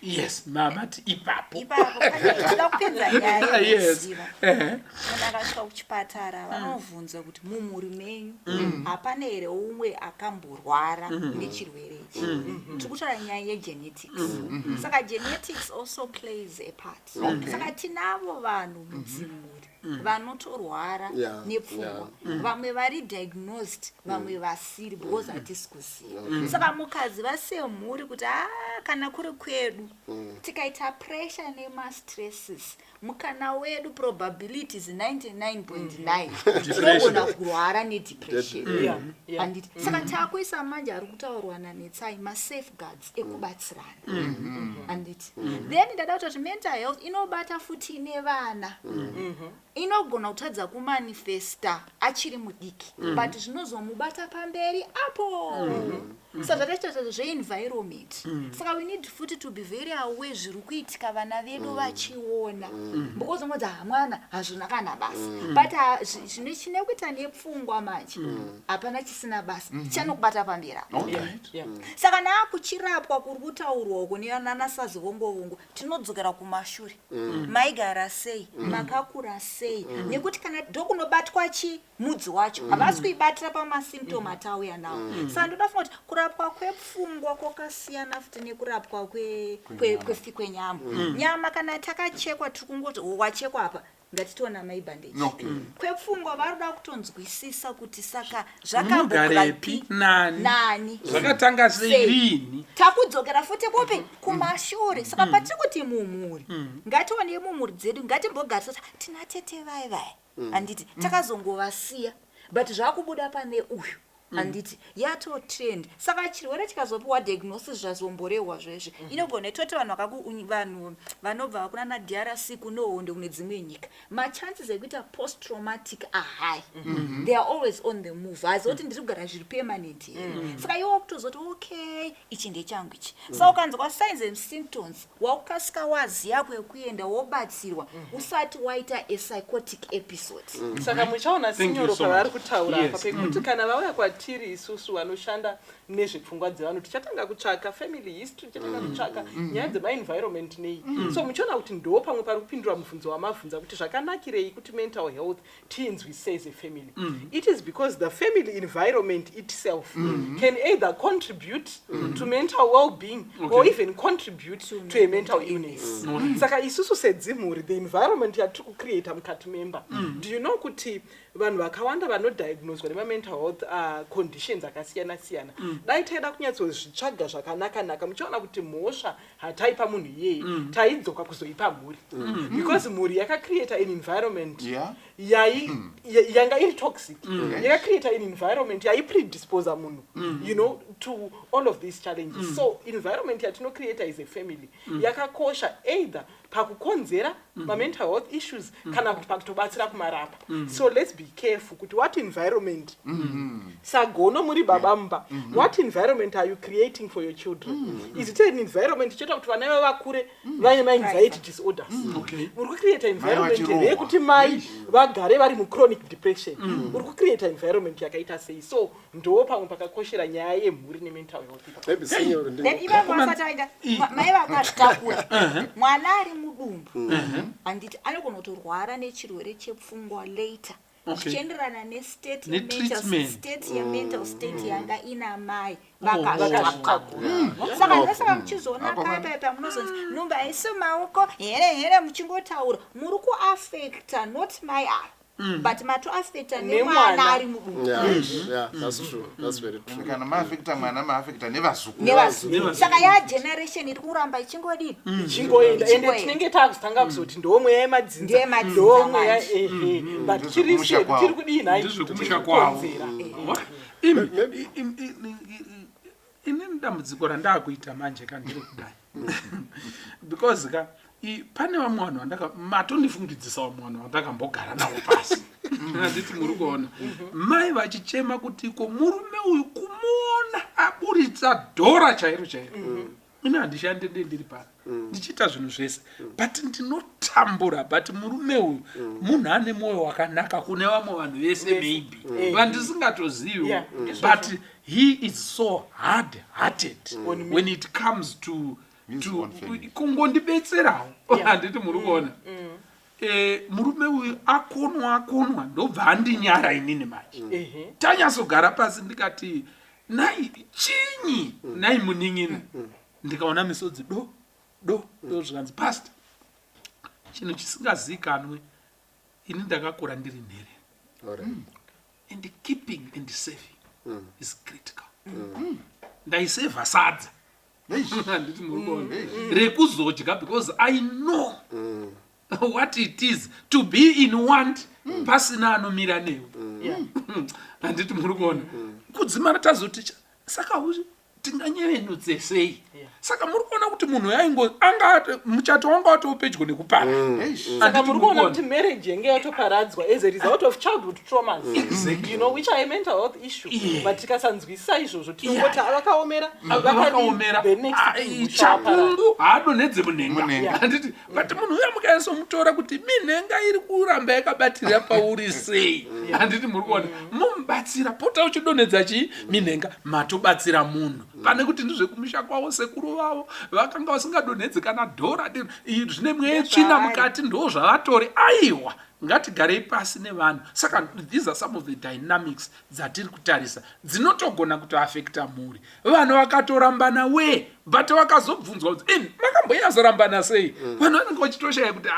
Yes, mamati ipapo. Toda kupedza nyaya yokuziva. Kana akasvika kuchipatara vanovhunza kuti mumhuri menyu hapana here umwe akamborwara nechirwere ichi. Tiri kutaura nyaya yegenetics. Saka genetics also plays a part. Saka tinavo vanhu mudzimhuri vanotorwara nepfungwa, vamwe vari diagnosed, vamwe vasiri because hatisi kuziva. Saka mukaziva semhuri kuti kana kuri kwedu tikaita pressure nemastresses, mukana wedu probabilities 99.9 tinogona kurwara nedepression. Saka takuisa manje ari kutaurwa naNetsai masafeguards ekubatsirana. Then ndada kuti mental health inobata futi nevana. Inogona kutadza kumanifesta achiri mudiki, but zvinozomubata pamberi apo. So zvakaita zve-environment. Saka we need futi to be very aware zviri kuitika vana vedu vachiona. Because ungodza mwana hazvina kana basa. But zvine kuita nepfungwa manje hapana chisina basa. Chanokubata pamberi apo. Saka naakuchirapwa kuri kutaurwa uko nevananasazi vongo tinodzokera kumashure. Maigara sei? Makakura sei? Nekuti kana ndokunobatwa mudzi wacho havasi kuibatira pamasymptom atauya nawo. Saka ndoda funga kuti kurapwa kwepfungwa kwakasiyana futi nekurapwa kwenyama. Nyama kana takachekwa tiri kungoti wachekwa apa ngatitiona maibhandeji. Kwepfungwa varoda kutonzwisisa kuti saka zvakambogarepi nani zvakatanga seini takudzokera futi kupi kumashure. Saka patiri kuti mumhuri ngatione mumhuri dzedu ngatimbogarisisa tina tete vai handiti takazongovasiya but zvakubuda pane uyu handiti yato trend. Saka chirwere chikazopiwa diagnosis zvazomborehwa zveshe inogona itote vanhu vanobva kunana DRC kunohonde kune dzimwe nyika, machances ekuita post traumatic are high. They are always on the move. Hazoti ndiri kugara zviri permanent here. Saka iwo kutozoti okay ichi ndechangu ichi. Saka ukanzwa signs and symptoms wakukasika waziya kwekuenda wobatsirwa usati waita a psychotic episode. Saka muchaona sinyoro pavari kutaura apa pekuti kana vauya kwati tiri isusu vanoshanda nezvepfungwa dzevanhu tichatanga kutsvaka family history, tichatanga kutsvaka nyaya dzemaenvironment nei. So muchiona kuti ndo pamwe pari kupindura mubvunzo wamabvunza kuti zvakanakirei kuti mental health tiinzwisise as a family. It is because the family environment itself can either contribute to mental well-being or even contribute to a mental illness. Saka isusu sedzimhuri, the environment yatiri kucreata mukati memba. Do you know kuti vanhu vakawanda vanodiagnoswa nema-mental health conditions akasiyana-siyana dai taida kunyatsozvitsvaga zvakanaka-naka muchiona kuti mhosva hataipa munhu iyeye taidzoka kuzoipa mhuri because mhuri yakacreata an environment yanga iri toxic, yakacreata an environment yaipredisposa munhu you know to all of these challenges. So environment yatinocreata as a family yakakosha either pakukonzera ma-mental health issues kana kuti pakutobatsira kumarapa. So let's be careful kuti what environment sagono muri babamba what environment are you creating for your children? Is it an environment ichita kuti vana vakure vaine ma-anxiety disorders? Uri kucreata environment yekuti mai vagare vari mu-chronic depression? Uri kucreata environment yakaita sei? So ndo pamwe pakakoshera nyaya yemhuri ne-mental health. Then ivavo vasataita mai vakazvitakura mwana ari mudumbu handiti anogona kutorwara nechirwere chepfungwa later zvichienderana nestate yemental state yanga ina mai vakazvitakura. Saka ndosaka muchizoona paipa munozonzi nhumbi haisi maoko here muchingotaura muri kuaffecta not mai but matoaffecta nemwana ari mudumbu. That's true. That's very true. Kana maaffecta mwana maaffecta nevazukuru. Saka yageneration iri kuramba ichingodini ichingoenda ende tinenge takuzotanga kuzoti ndomwe yamadzinza ndomwe but tiri kudini ndizvokumusha kwavo. Inini dambudziko randaakuita manje kandiri kudai because pane vamwe vanhu matondifungidzisa vamwe vanhu vandakambogara navo pasi handiti muri kuona mai vachichema kuti ko murume uyu kumuona aburitsa dhora chairo ine handishande ndiri pano ndichiita zvinhu zvese but ndinotambura but murume uyu munhu ane mwoyo wakanaka kune vamwe vanhu vese maybe vandisingatozivi but he is so hard hearted when it comes to kungondibetserawo handiti muri kuona murume uyu akonwa ndobva andinyara inini manje tanyatsogara pasi ndikati nai chinyi nai munin'ina ndikaona misodzi do zvikanzi pasta chinhu chisingazikanwe ini ndakakura ndiri nhere and keeping and saving is critical. Ndaisevha sadza handiti muri kuona rekuzodya because I know what it is to be in want pasina anomira newe handiti muri kuona kudzimara tazoti saka tinganyevenudze sei. Saka muri kuona kuti munhu anga muchato wanga watopedyo nekupara. Saka muri kuona kuti marriage yenge yatoparadzwa as a result of childhood traumas, you know, which are a mental health issue. But tikasanzwisisa izvozvo tinongoti vakaomera chapundu haadonhedze munhenga handiti but munhu uya mukaisomutora kuti minhenga iri kuramba yakabatirira pauri sei handiti muri kuona mumubatsira pota uchidonhedza chii minhenga matobatsira munhu pane kuti ndizvekumusha kwavo sekuru vavo vakanga vasingadonhedzi kana dhora zvine mweya tsvina mukati ndo zvavatori aiwa ngatigarei pasi nevanhu. Saka these are some of the dynamics dzatiri kutarisa dzinotogona kutoaffecta mhuri. Vanhu vakatorambana we but vakazobvunzwa kuti makamboyazorambana sei vanhu vanenge vachitoshaya kuti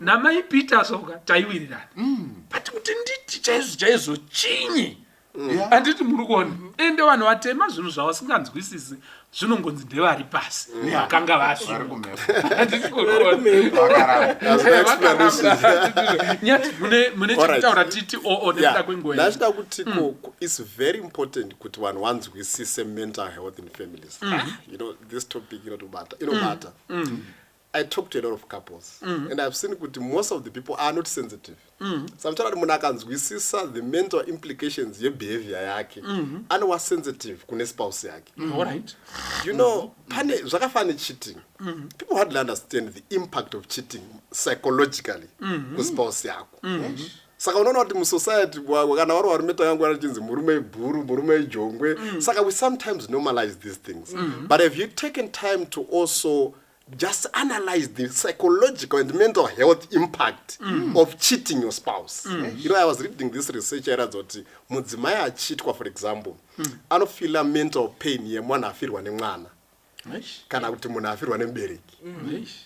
namai Peter soka taiwirirana but kuti nditi chaizvo chinyi handiti muri kuona ende vanhu vatema zvinhu zvavasinganzwisisi zvinongonzi ndevari pasi vakanga vasvika handiti nyati mune chekutaura titi nekuda kwenguva ndachida kuti it's very important kuti vanhu vanzwisise mental health in families. You know, this topic matter. I talk to a lot of couples and I've seen that most of the people are not sensitive. Sometimes munhu akanzwisisa the mental implications yebehavior yake anowa sensitive kune spouse yake. Alright. You know, pane zvakafana cheating. People hardly understand the impact of cheating psychologically ku spouse yako. saka unoona kuti musociety kana wari warumeta yangu vanochinzi murume bhuru murume jongwe saka we sometimes normalize these things but have you taken time to also just analyze the psychological and mental health impact of cheating your spouse. You know, I was reading this research era zoti mudzimai achitwa, for example, anofila mental pain yemwana afirwa nemwana. Kana kuti munhu afirwa nemubereki.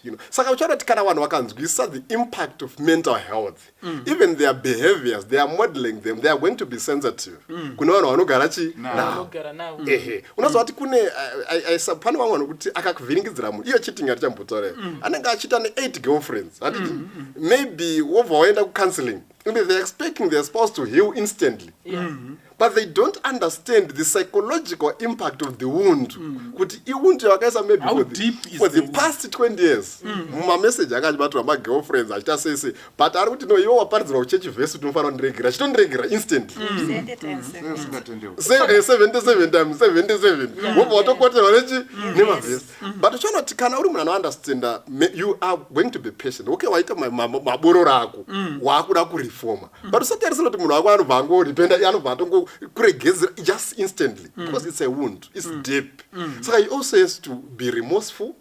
You know, saka uchaona kuti kana vanhu vakanzwisa the impact of mental health, even their behaviors, they are modeling them, they are going to be sensitive. Kune vanhu vanogara chi nawo. Unazwa kuti kune pane vamwe vanokuti akakuvhiringidzira munhu iyo cheating hatichambotaura. Anenge achita ne8 girlfriends. Maybe wobva waenda kucounseling. Maybe they're expecting their spouse to heal instantly. But they don't understand the psychological impact of the wound. Kuti iwound yakaisa maybe for the past 20 years. Muma message akachibatwa ma girlfriends achita sese, but ari kuti no iwo waparidzirwa kuchechi vhesi kuti unofanira kundiregira, chitondiregira instantly. 77 times 77. Wobva watokoterwa nechi nemavhesi. But uchaona kuti kana uri munhu anounderstanda, you are going to be patient. Okay, waita mabororo ako, wakuda kureforma. But usatarisira kuti munhu wako anobva angorependa, anobva atongo kuregezera just instantly because it's a wound, it's deep. So he also has to be remorseful.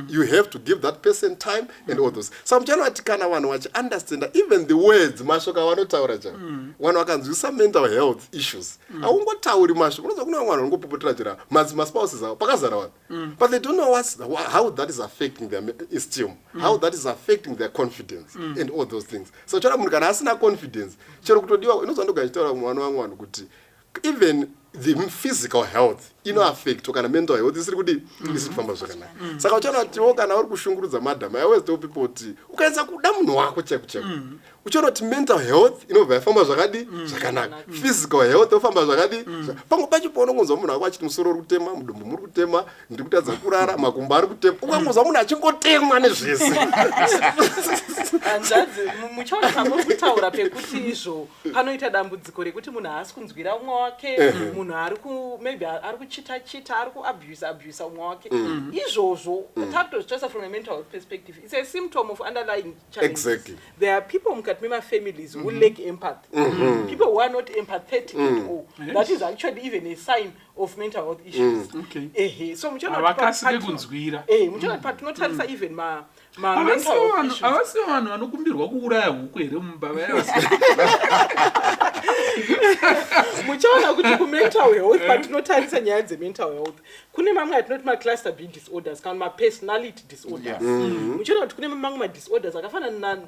You have to give that person time and all those. So I'm trying to kana vanhu vachi understand even the words mashoka vanotaura cha. Vanhu vakanzwisa mental health issues. Haungotauri mashoka. Unozwa kuna vanhu vanongopopotera chira my spouses avo pakazara vanhu. But they don't know how that is affecting their esteem, how that is affecting their confidence and all those things. So chara munhu kana asina confidence, chero kutodiwa unozwa ndogachitaura mwana wangu vanhu kuti even the physical health affect kana mental health isiri kuti isifamba zvakanaka. Saka uchaona kuti kana uri kushungurudza madam, I always tell people kuti ukaisa kuda munhu wako cheko uchaona kuti mental health inobva yafamba zvakadi zvakanaka, physical health yofamba zvakadi. Pamwe pacho paunongonzwa munhu wako achiti musoro uri kutema, mudumbu muri kutema, ndiri kutadza kurara, makumbo ari kutema, ukangonzwa munhu achingotemwa nezvese. Anzadzi muchaona pamwe kutaura pekuti izvo panoita dambudziko rekuti munhu haasi kunzwira umwe wake, munhu maybe ari kuchita ari kuabuse umwe wake. Izvozvo tatozvitosa from a mental health perspective, it's a symptom of underlying challenges. Exactly. There are people mukati memafamilies who lack empathy, people who are not empathetic at all. That is actually even a sign of mental health issues. So muchaona patinotarisa even mental health issues. Avasi vanhu vanokumbirwa kuuraya huku here mumbava. Muchaona kuti kumental health patinotarisa nyaya dzemental health kune mamwe atinoti macluster B disorders kana mapersonality disorders. Muchaona kuti kune mamwe madisorders akafanana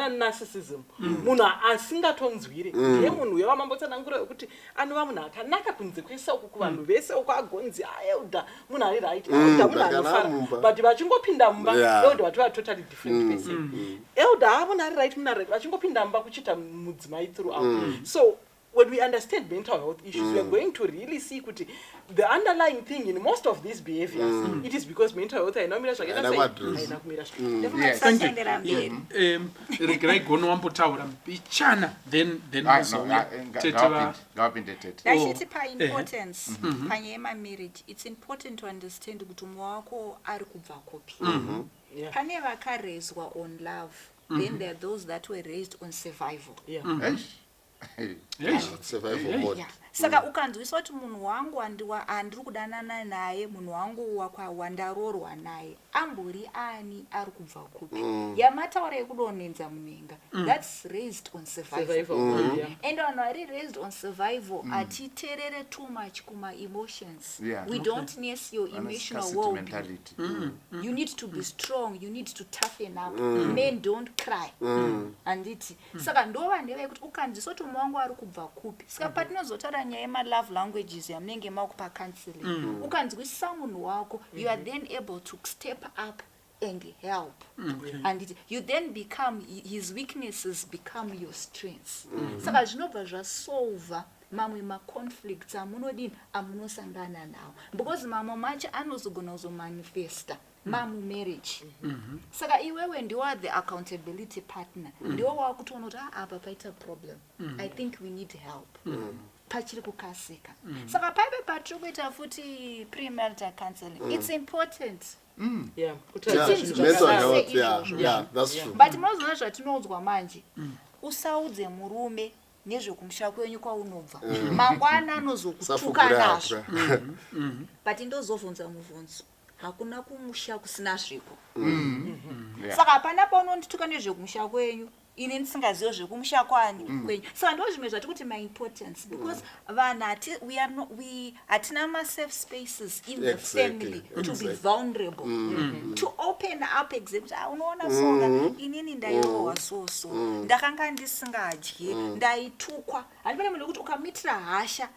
narcissism, munhu asingatonzwiri. Ndiye munhu uyo wamambotsanangura kuti anova munhu akanaka kunze kwese uku kuvanhu vese uku agonzi Elda munhu ari right, Elda munhu anofara, but vachingopinda mumba Elda vati totally different person. Elda munhu ari right, munhu ari right, vachingopinda mumba kuchita mudzimai throughout. So when we understand mental health issues, we are going to really see the underlying thing in most of these behaviors. It is because mental health importance panyema marriage. It's important to understand kuti umwe wako ari kubva kopi. Pane vakarezwa on love, then there are those that were raised on survival. Saka ukanzwisa kuti munhu wangu andiri kudanana naye, munhu wangu wandarorwa naye, amburi ani ari kubva kupi, yamataura yekudonenza munenga, that's raised on survival. And vanhu vari raised on survival atiterere too much kuma emotions. We don't nurse your emotional well-being. You need to be strong, you need to toughen up. Men don't cry. Anditi saka ndova ndeve kuti ukanzwisa kuti munhu wangu ari kubva kupi, saka patinozotaura nyaya yema-love languages yamunenge makupa counseling, ukanzwisisa munhu wako, you are then able to step up and help. And you then become, his weaknesses become your strengths. Saka zvinobva zvasolva mamwe ma-conflicts amunosangana nawo, because mamwe macho anozogona kuzomanifesta mamu marriage. Saka iwewe ndiwa the accountability partner, ndiwo wakutoona kuti apa paita problem, I think we need help. Pachiri kukasika. Saka paipe patiri kuita futi premarital counseling, it's important. Mental health, that's true. But munozona zvatinoudzwa manje, usaudze murume nezvekumusha kwenyu kwaunobva mangwana anozokutuka nazvo but ndozobvunza mubvunzo hakuna kumusha kusina zviko saka hapana paunondituka nezvekumusha kwenyu ini ndisingazivo zvekumusha kwani kwenyu saka ndo zvimwe zvati kuti my-importance because vanhu hatina ma-safe spaces in the family to be vulnerable to open up example unoona soga inini ndairohwa soso ndakanga ndisingadyi ndaitukwa handipane munhu wekuti ukamitira hasha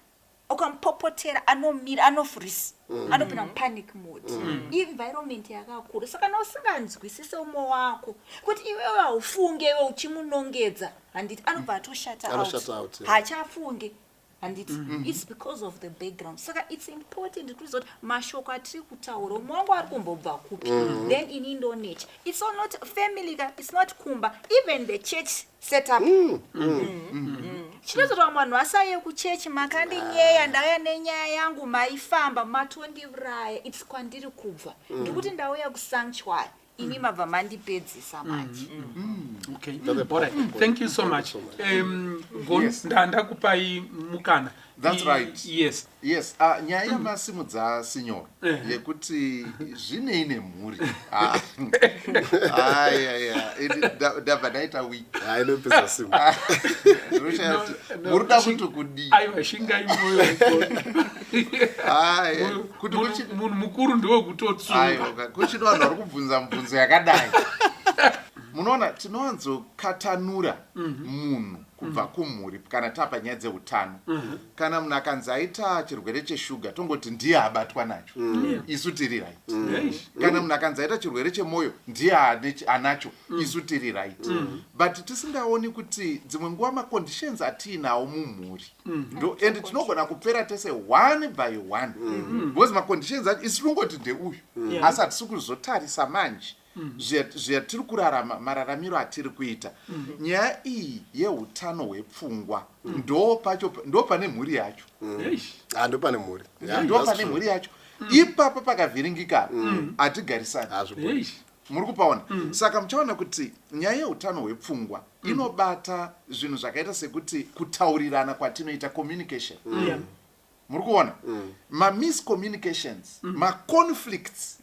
ukamupopotera anomira anofurisa anopinda mupanic mode environment yakakura saka nausinganzwisise umo wako kuti iwewe haufunge iwe uchimunongedza handiti anobva atoshata out hachafunge handiti it's because of the background saka it's important kuti zoti mashoko atiri kutaura umwe wangu ari kumbobva kupi then ini ndonecha it's all not family it's not kumba even the church setup chinozoti vanhu vasaye kuchechi makandinyeya ndauya nenyaya yangu maifamba matondiuraya it's kwandiri kubva ndikuti ndauya kusanctuary ini mabva mandipedzisa manje okay alright thank you so much ndakupai mukana That's right. Yes. Yes. Nyaya yamasimudza sinyoro yekuti zvinei nemhuri. Ndabva ndaita week. Inopedza simu. Muruda kuti kudi. Aiwa shingai moyo. Kuti munhu mukuru ndiwo kutotsuka. Aiwa kuchino vanhu vari kubvunza mubvunzo yakadai. Munoona tinowanzokatanura munhu kubva kumhuri kana tapa nyaya dzeutano kana munhu akanzi aita chirwere cheshuga tongoti ndiye abatwa nacho isu tiri right kana munhu akanzi aita chirwere chemwoyo ndiye anacho isu tiri right but tisingaoni kuti dzimwe nguva maconditions atiinawo mumhuri and tinogona kupera tese one by one because maconditions acho isi tinongoti ndeuyu asi hatisi kuzotarisa manje zvetiri kurarama mararamiro atiri kuita nyaya iyi yeutano hwepfungwa ndo pane mhuri yacho ndo pane mhuri ndo pane mhuri yacho ipapo pakavhiringika hatigarisani muri kupaona saka muchaona kuti nyaya yeutano hwepfungwa inobata zvinhu zvakaita sekuti kutaurirana kwatinoita communication muri kuona ma-miscommunications ma-conflicts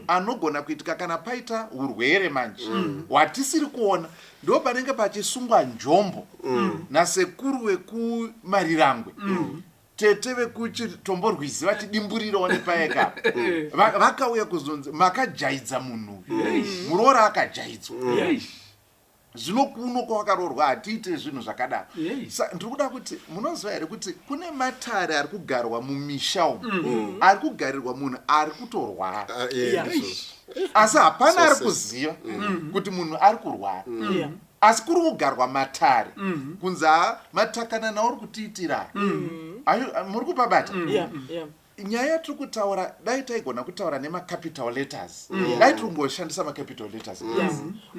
anogona kuitika kana paita urwere manje hwatisiri kuona ndo panenge pachisungwa njombo nasekuru wekumarirangwe tete vekuchitomborwizi vati dimburirawo nepaeka vakauya kuzonzi makajaidza munhu muroora akajaidzwa zvino kuno kwavakarorwa hatiite zvinhu zvakadaro ndiri kuda kuti munoziva here kuti kune matare ari kugarwa mumisha umu ari kugarirwa munhu ari kutorwara asi hapana ari kuziva kuti munhu ari kurwara asi kuri kugarwa matare kunzi matakana nauri kutiitira muri kupabata nyaya yatiri kutaura dai taigona kutaura nemacapital letters dai tirongoshandisa macapital letters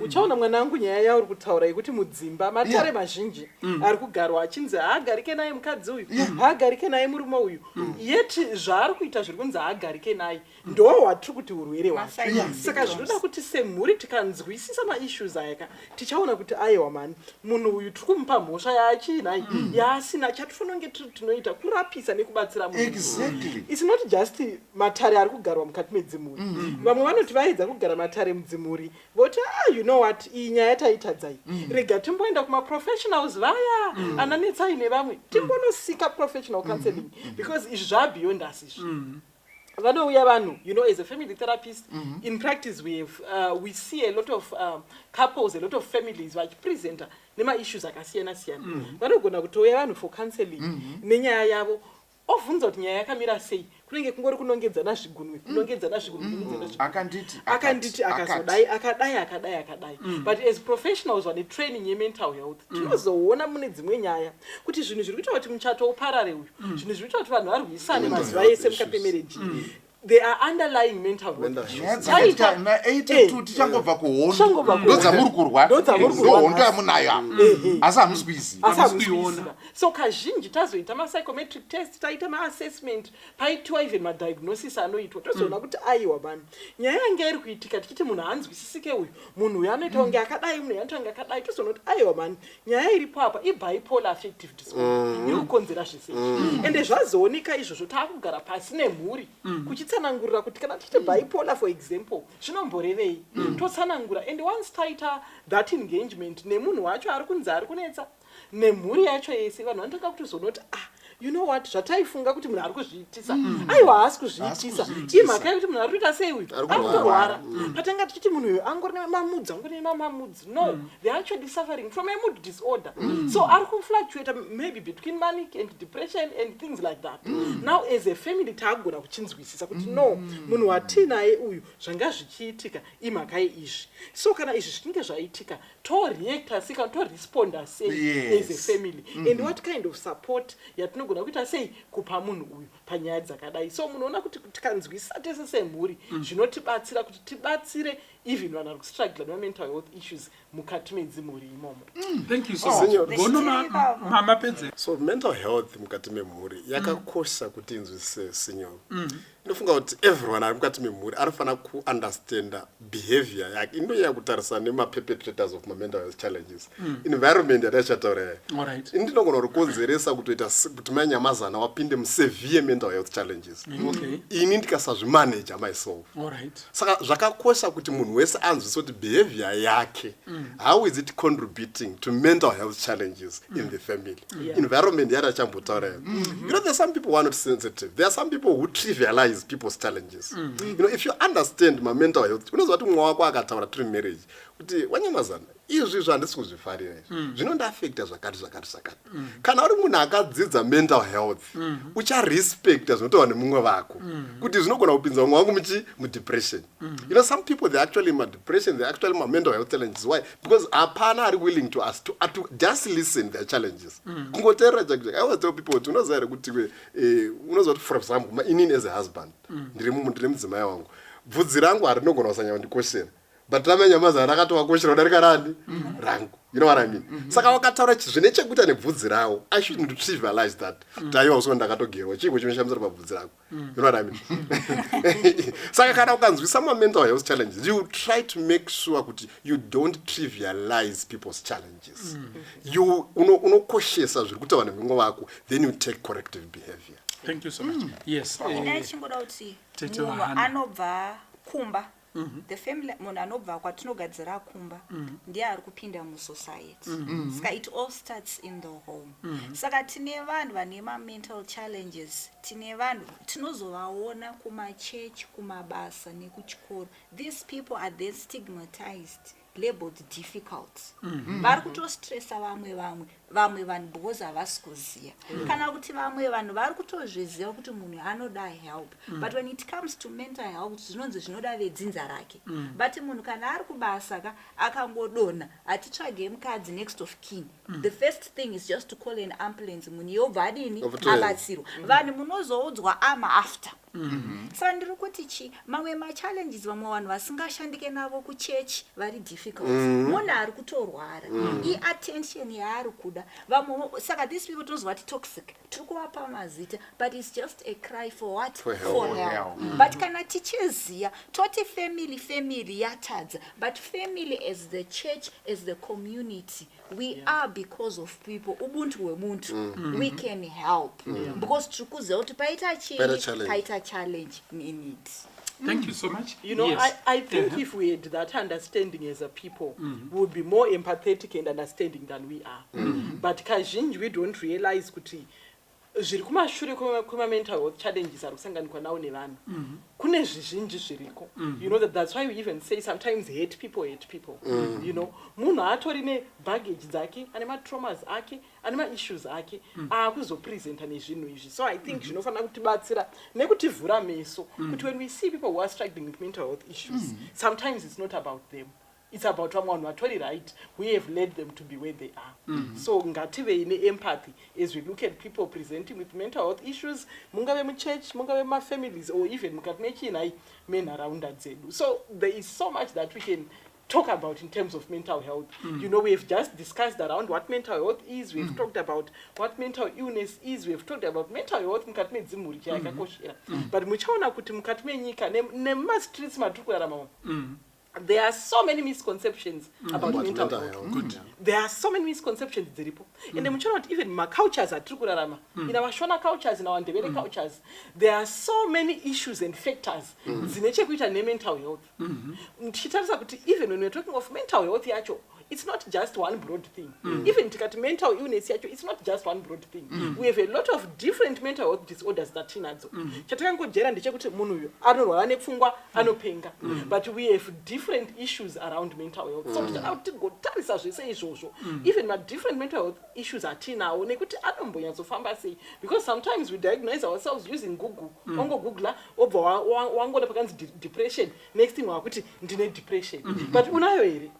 uchaona mwana wangu nyaya yauri kutaura yekuti mudzimba matare mazhinji ari kugarwa achinzi haagarike naye mukadzi uyu haagarike naye murume uyu yeti zvaari kuita zviri kunzi haagarike naye ndo hwatiri kuti urwere hwake saka zvinoda kuti semhuri tikanzwisisa maissues ayaka tichaona kuti aiwa mani munhu uyu tiri kumupa mhosva yaachinayi yaasina chatifanonge tinoita kurapisa nekubatsira munhu it's not just matare ari kugarwa mukati medzimhuri vamwe vanoti vaedza kugara matare mudzimhuri voti you know what iyi nyaya taitadzai rega timboenda kuma-professionals vaya ananetsai nevamwe timbonosika professional counseling because izvi zvabeyond us izvi vanouya vanhu you know as a family therapist in practice we see a lot of couples a lot of families vachipresenta nema-issues akasiyana siyana vanogona kutouya vanhu for counseling nenyaya yavo ovhunza kuti nyaya yakamira sei kunenge kungori kunongedzana zvigunwe akanditi akadai but as professionals vane training yemental health tinozoona mune dzimwe nyaya kuti zvinhu zviri kuita kuti muchato uparare uyu zvinhu zviri kuita kuti vanhu varwisane mazuva ese mukati memarriage there are underlying mental health issues. na 82 tichangobva kuhondo ndozamuri kurwa ndohondo yamunayo asi hamusikuiziva. So kazhinji tazoita psychometric test, taita assessment, paitwa even diagnosis anoitwa, tozoona kuti aiwa bani nyaya yanga iri kuitika tichiti munhu hanzwisisike uyu munhu uyu anoita kunge akadai munhu anoita kunge akadai, tozoona kuti aiwa bani nyaya iripo apa ibipolar affective disorder iri kukonzera zvisezvi. Ende zvazooneka izvozvo taakugara pasi nemhuri kuchitsanangurira kuti kana tichiti bipolar for example zvinomborevei, totsanangura. And once taita that engagement nemunhu wacho ari kunzi ari kunetsa nemhuri yacho yese, vanhu vanotanga kutozonoti you know what, zvataifunga kuti munhu ari kuzviitisa aiwa haasi kuzviitisa, imhaka yekuti munhu ari kuita sei uyu ari kutorwara. Patanga tichiti munhu uyu angori nemamudzi angori nemamamudzi, no, they are actually suffering from a mood disorder. So ari kufluctuate maybe between manic and depression and things like that. Now as a family taagona kuchinzwisisa kuti no, munhu watinaye uyu zvanga zvichiitika imhaka yeizvi. So kana izvi zvichinge zvaitika toreacta sei kana toresponda sei as a family, and what kind of support yatinogona kuita sei kupa munhu uyu panyaya dzakadai. So munoona kuti tikanzwisisa tese semhuri zvinotibatsira kuti tibatsire even vanhu vari kustruggle nema-mental health issues mukati medzimhuri imomo. Thank you so much. Gono mama pedze. So mental health mukati memhuri yakakosha kuti inzwisise sinyoro. Inofunga kuti everyone ari mukati memhuri arifana kuunderstanda behavior yake inoya kutarisana nema-perpetrators of mental health challenges. Environment yatachataura. Alright. Indinogona kukonzeresa kuti manyamazana wapinde musevere mental health challenges. Okay. Ini ndikasazvimanage myself. Alright. Saka zvakakosha kuti munhu wese anzwisise kuti behavior yake how is it contributing to mental health challenges in the family. Environment yatachambotaura. You know, there are some people who are not sensitive. There are some people who trivialize people's challenges. You know, if you understand my mental health, unozwa kuti mwa wako akataura tiri marriage kuti wanyamazana izvi zvandisi kuzvifarira zvinondiafecta zvakati kana uri munhu akadzidza mental health ucharespecta zvinotaurwa nemumwe vako kuti zvinogona kupinza mumwe wangu mudepression. You know, some people they're actually in depression, they're actually in mental health challenges. Why? Because apana are willing to us to just listen their challenges. Kungoteera chakudya. I always tell people kuti unoziva here kuti unozwa kuti for example inini as a husband ndiri mudzimai wangu bvudzi rangu harinogona kusanya kundikoshera but ramenyamaza rakatovakoshera kudarika rani rangu. You know what I mean? Saka wakataura zvine chekuita nebvudzi rawo. I shouldn't trivialize that. Taiwa uswa ndakatogerwa chiko chinoshamisa pabvudzi rako. You know what I mean? Saka kana ukanzwisa mental health challenges, you try to make sure kuti you don't trivialize people's challenges. You unokoshesa zviri kutaura nemumwe wako, then you take corrective behavior. Thank you so much. Yes. Ndichingoda kuti munhu anobva kumba, the family munhu anobva kwatinogadzira kumba ndiye ari kupinda musociety. Saka it all starts in the home. Saka tine vanhu vane ma-mental challenges, tine vanhu tinozovaona kumachechi, kumabasa nekuchikoro. These people are then stigmatized, labeled difficult. Vari kutostressa vamwe vanhu because havasi kuziva. Kana kuti vamwe vanhu vari kutozviziva kuti munhu anoda help. But when it comes to mental health zvinonzi zvinoda vedzinza rake. But munhu kana ari kubasa akangodonha atitsvage mukadzi next of kin, the first thing is just to call an ambulance, munhu yobva adini abatsirwa. Vanhu munozoudzwa ama after. Saka ndiri kuti chi mamwe ma-challenges vamwe vanhu vasingashandike navo kuchechi vari difficult. Munhu ari kutorwara i-attention yaari kuda. Saka these people tinozwa kuti toxic, tiri kuvapa mazita, but it's just a cry for what? For help. But kana tichiziya toti family yatadza, but family as the church, as the community, we are because of people. Ubuntu hwemuntu, we can help because tiri kuziva kuti paita challenge in it. Thank you so much. You know, yes. I think if we had that understanding as a people, we would be more empathetic and understanding than we are. But kazhinji we don't realize kuti zviri kumashure kwema-mental health challenges ari kusanganikwa nawo nevanhu. Kune zvizhinji zviriko. You know that's why we even say sometimes hate people. You know, munhu atori ne-baggage dzake, ane ma-traumas ake, ane ma-issues ake, akuzopresenta nezvinhu izvi. So I think zvinofanira kutibatsira nekutivhura meso kuti when we see people who are struggling with mental health issues, sometimes it's not about them. it's about vamwe vatori right, we have led them to be where they are. So ngative ine empathy as we look at people presenting with mental health issues, mungave muchurch, mungave mafamilies, or even mukati mechinai menharaunda dzedu. So there is so much that we can talk about in terms of mental health. You know, we've just discussed around what mental health is, we've talked about what mental illness is, we've talked about mental health mukati medzimhuri chayakakoshera. But muchaona kuti mukati menyika nemastreets matiri kurarama there are so many misconceptions about mental health. There are so many misconceptions dziripo. And muchaona kuti even macultures atiri kurarama, in our Shona cultures, in our Ndebele cultures, there are so many issues and factors dzine chekuita nemental health. Tichitarisa kuti even when we're talking of mental health yacho, it's not just one broad thing. Even tikati mental illness yacho, it's not just one broad thing. We have a lot of different mental health disorders that tinadzo. Chatakangojera ndechekuti munhu uyu anorwara nepfungwa anopenga. But we have different issues around mental health. So tigotarisa zvese izvozvo. Even my different mental health issues atinawo nekuti anombonyatsofamba sei. Because sometimes we diagnose ourselves using Google. Ongo Googler obva wangoda pakanzi depression. Next thing wakuti ndine depression. But unayo here.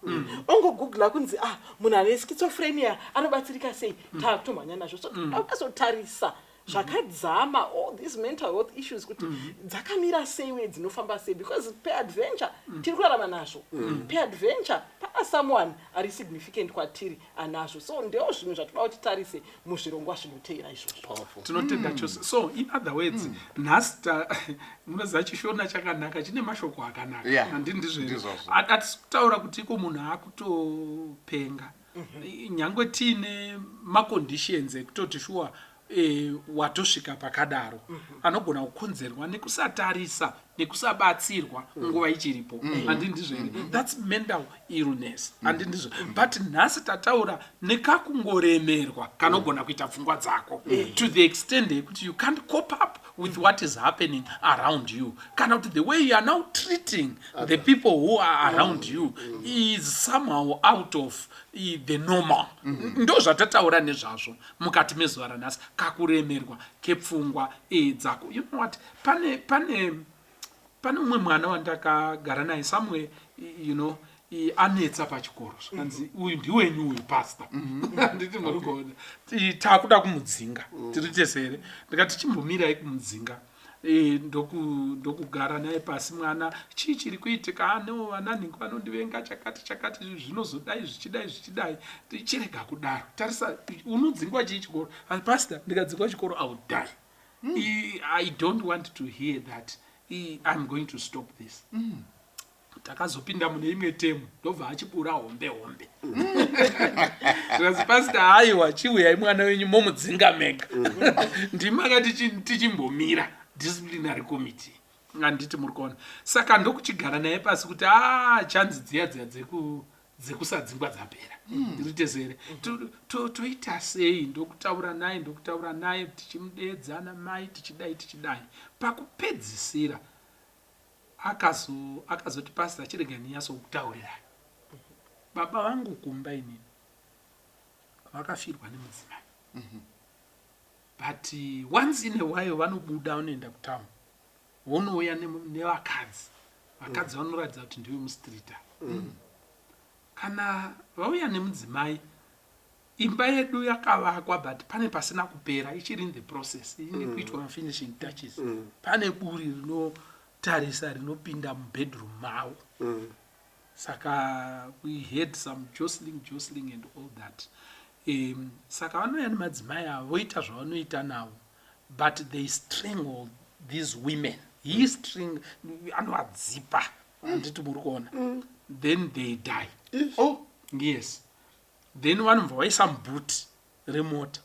Ongo Google kunzi munhu ane schizophrenia anobatsirika sei takutomhanya nazvo. So akazotarisa zvakadzama all these mental health issues kuti dzakamira sei uye dzinofamba sei, because peadventure tiri kurarama nazvo. Peadventure pana someone ari significant kwatiri anazvo. So ndeo zvinhu zvatoda kuti tarise muzvirongwa zvinoteera izvozvo. Tinotenda chose. So in other words, nhasi munoziva chishona chakanaka chine mashoko akanaka. Handii ndizvo. Hatisi kutaura kuti iko munhu akutopenga. Nyangwe tiine maconditions ekutoti shuwa watosvika pakadaro anogona kukonzerwa nekusatarisa nekusabatsirwa nguva ichiripo. Handii ndizvo here. That's mental illness. Handii ndizvo. But nhasi tataura nekakungoremerwa kanogona kuita pfungwa dzako to the extent yekuti you can't cope up with what is happening around you. Kana kuti the way you are now treating the people who are around you is somehow out of the normal. Ndo zvatataura nezvazvo mukati mezuva ranhasi, kakuremerwa kepfungwa dzako. You know what? Pane umwe mwana wandakagara naye somewhere, you know, anetsa pachikoro zvanzi uyu ndiwenyu uyu pastor. Nditi murikuona takuda kumudzinga tiri tesere, ndikati chimbomirai kumudzinga. Ndokugara naye pasi, mwana chii chiri kuitika, no vananhingi vanondivenga chakati zvinozodai zvichidai chirega kudaro. Tarisa unodzingwa chii chikoro? Pastor, ndikadzingwa chikoro I will die. I don't want to hear that. I'm going to stop this. Takazopinda mune imwe temu ndobva achipura hombe. Zvikazi pastor, haiwa chiuyai mwana wenyu momudzinga mega. Ndimakati tichimbomira disciplinary committee. Nganditi muri kuona. Saka ndokuchigara naye pasi kuti chanzi dziya dzekusadzingwa dzapera. Ndiri tezere. Toita sei? Ndokutaura naye tichimudedzana mai tichidai. Pakupedzisira akazoti pastor chirega niyaso kutaurira. Baba vangu kumba inini vakafirwa nemudzimai. But once in a while vanobuda vanoenda kutown, vonouya nevakadzi. Vakadzi vanoratidza kuti ndiwe mustrita. Kana vauya nemudzimai, imba yedu yakavakwa but pane pasina kupera, ichiri in the process, ine kuitwa finishing touches. Pane buri rinotarisa rinopinda mubedroom mavo. Saka we had some jostling and all that. Saka vanoya nemadzimai avo voita zvavanoita navo, but they strangle these women. He string anovadzipa, handiti muri kuona. Then they die. Oh yes. Then vanobva vaisa mubhuti remota,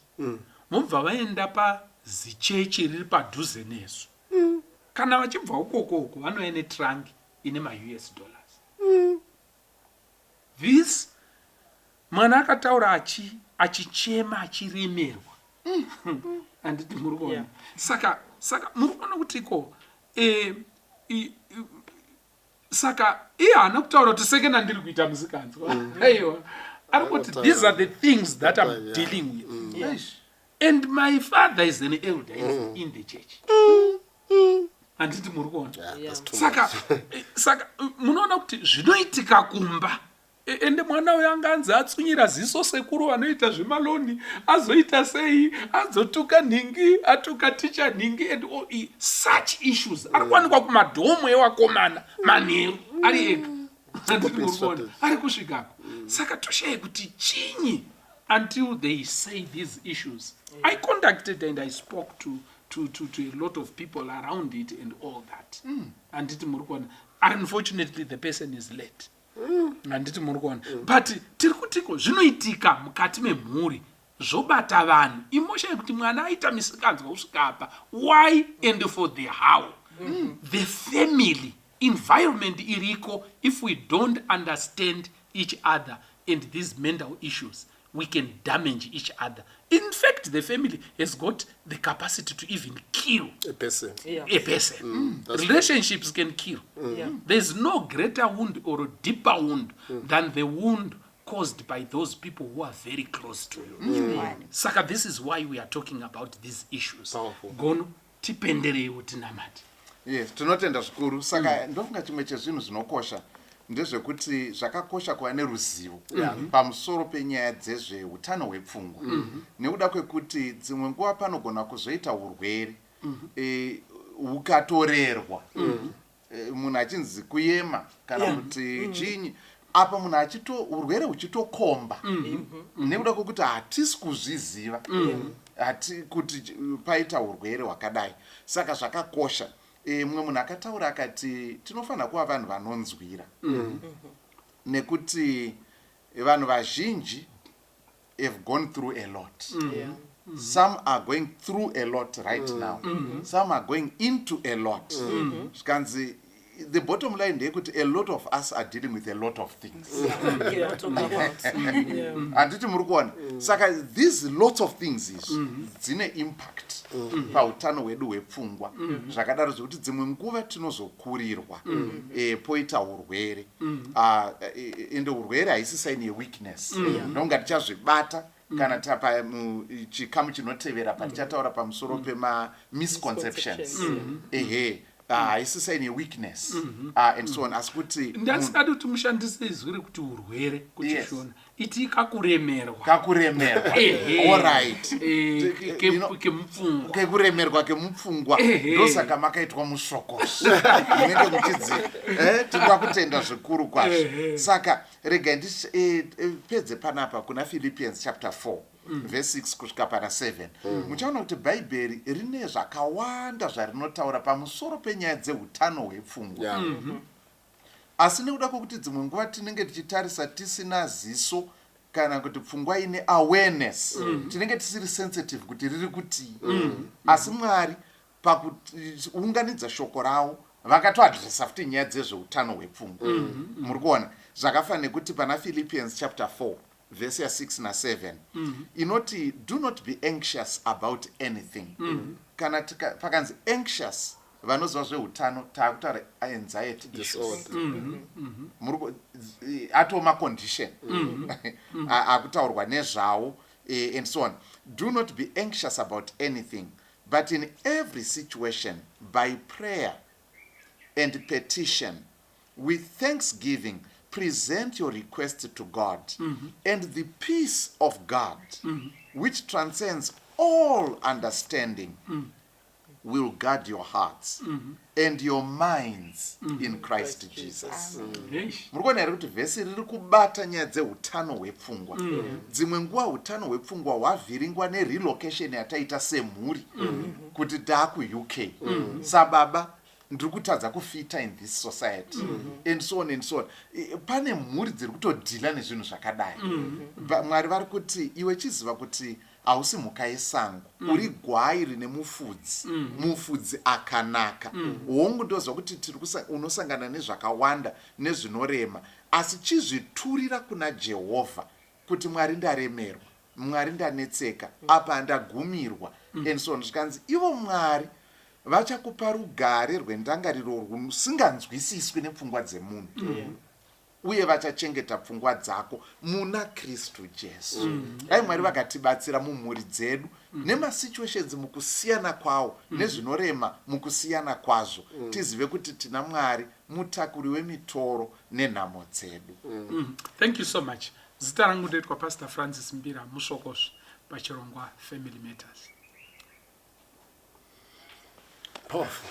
vobva vaenda pazichechi riri padhuze nesu. Kana vachibva ukoko vanouya netrangi ine ma-US dollars. This mwana akataura achichema achiremerwa. Handiti muri kuona. Saka muri kuona kuti iko saka haana kutaura kuti sekena ndiri kuita musikanzwa. Aiwa. Arikuti these are the things that I'm dealing with. Yes. And my father is an elder in the church. Handiti muri kuona. Saka munoona kuti zvinoitika kumba ende mwana uyo anganzi atsunyira ziso sekuru vanoita zvemaloni, azoita sei, azotuka nhingi, atuka ticha nhingi, and such issues ari kuwanikwa kumadhomo ewakomana manheru ari ega ari kusvikako. Saka toshai kuti chinyi until they say these issues. I contacted and I spoke to a lot of people around it and all that. And it unfortunately the person is late. And it but tirikutiko zvinoitika mukati memhuri zvobata vanhu. Imosha yekuti mwana aita misikanzwa kusvika apa. Why and for the how. The family environment iriko, if we don't understand each other and these mental issues, we can damage each other. In fact, the family has got the capacity to even kill a person. A person. Relationships can kill. There's no greater wound or a deeper wound than the wound caused by those people who are very close to you. Saka, this is why we are talking about these issues. Gono tipendere utinamati. Yes, tinotenda zvikuru. Saka ndofunga chimwe chezvinhu zvinokosha ndezvekuti zvakakosha kuva neruzivo pamusoro penyaya dzezveutano hwepfungwa. Nekuda kwekuti dzimwe nguva panogona kuzoita urwere hukatorerwa, munhu achinzi kuyema kana kuti chinyi, apa munhu urwere huchitokomba nekuda kwekuti hatisi kuzviziva kuti paita urwere hwakadai. Saka zvakakosha. Mumwe munhu akataura akati tinofanira kuva vanhu vanonzwira, nekuti vanhu vazhinji have gone through a lot. Some are going through a lot right now. Some are going into a lot. Zvikanzi the bottom line ndeyekuti a lot of us are dealing with a lot of things. Handiti muri kuona. Saka these lots of things dzine impact pautano hwedu hwepfungwa. Zvakadaro zvekuti dzimwe nguva tinozokurirwa poita urwere. Ende urwere haisi sign yeweakness. Ndonga tichazvibata kana tapa chikamu chinotevera patichataura pamusoro pema misconceptions. Haisi sign yeweakness and so on. Asi kuti ndasingadi kuti mushandise izwi rekuti urwere kuti shona iti kakuremerwa. Alright. Kemupfungwa. Kekuremerwa kemupfungwa. Ndosaka makaitwa musvokoshi. Munenge muchidzi tinoda kutenda zvikuru kwazvo. Saka rega ndipedze panapa kuna Philippians chapter 4 verse 6 kusvika pana 7. Muchaona kuti bhaibheri rine zvakawanda zvarinotaura pamusoro penyaya dzeutano hwepfungwa. Asi nekuda kwokuti dzimwe nguva tinenge tichitarisa tisina ziso kana kuti pfungwa ine awareness, tinenge tisiri sensitive kuti riri kuti. Asi Mwari pakuunganidza shoko rawo vakatoadresa futi nyaya dzezveutano hwepfungwa. Muri kuona zvakafanira nekuti pana Philippians chapter 4 verse 6 na 7 inoti do not be anxious about anything. Kana pakanzi anxious vanoziva zveutano taakutaura anxiety issues. Atoma condition akutaurwa nezvawo and so on. Do not be anxious about anything, but in every situation by prayer and petition with thanksgiving present your request to God, and the peace of God, which transcends all understanding, will guard your hearts and your minds in Christ Jesus. Murikuona here kuti vhesi riri kubata nyaya dzeutano hwepfungwa. Dzimwe nguva utano hwepfungwa hwavhiringwa nerelocation yataita semhuri kuti taaku UK. Sababa ndiri kutadza kufita in this society and so on and so on. Pane mhuri dziri kutodhila nezvinhu zvakadai. Mwari vari kuti iwe chiziva kuti hausi mhuka yesango, uri gwai rine mufudzi, mufudzi akanaka. Hongu ndoziva kuti unosangana nezvakawanda nezvinorema, asi chizviturira kuna Jehovha kuti Mwari ndaremerwa, Mwari ndanetseka, apa ndagumirwa and so on. Zvikanzi ivo Mwari vachakupa rugare rwendangariro rusinganzwisiswi nepfungwa dzemunhu. uye vachachengeta pfungwa dzako muna Kristu Jesu. Dai Mwari vakatibatsira mumhuri dzedu nemasituations mukusiyana kwawo nezvinorema mukusiyana kwazvo, tizive kuti tina Mwari mutakuri wemitoro nenhamo dzedu. Thank you so much. Zita rangu ndoitwa Pastor Francis Mbira Musokosvi pachirongwa Family Matters. Powerful.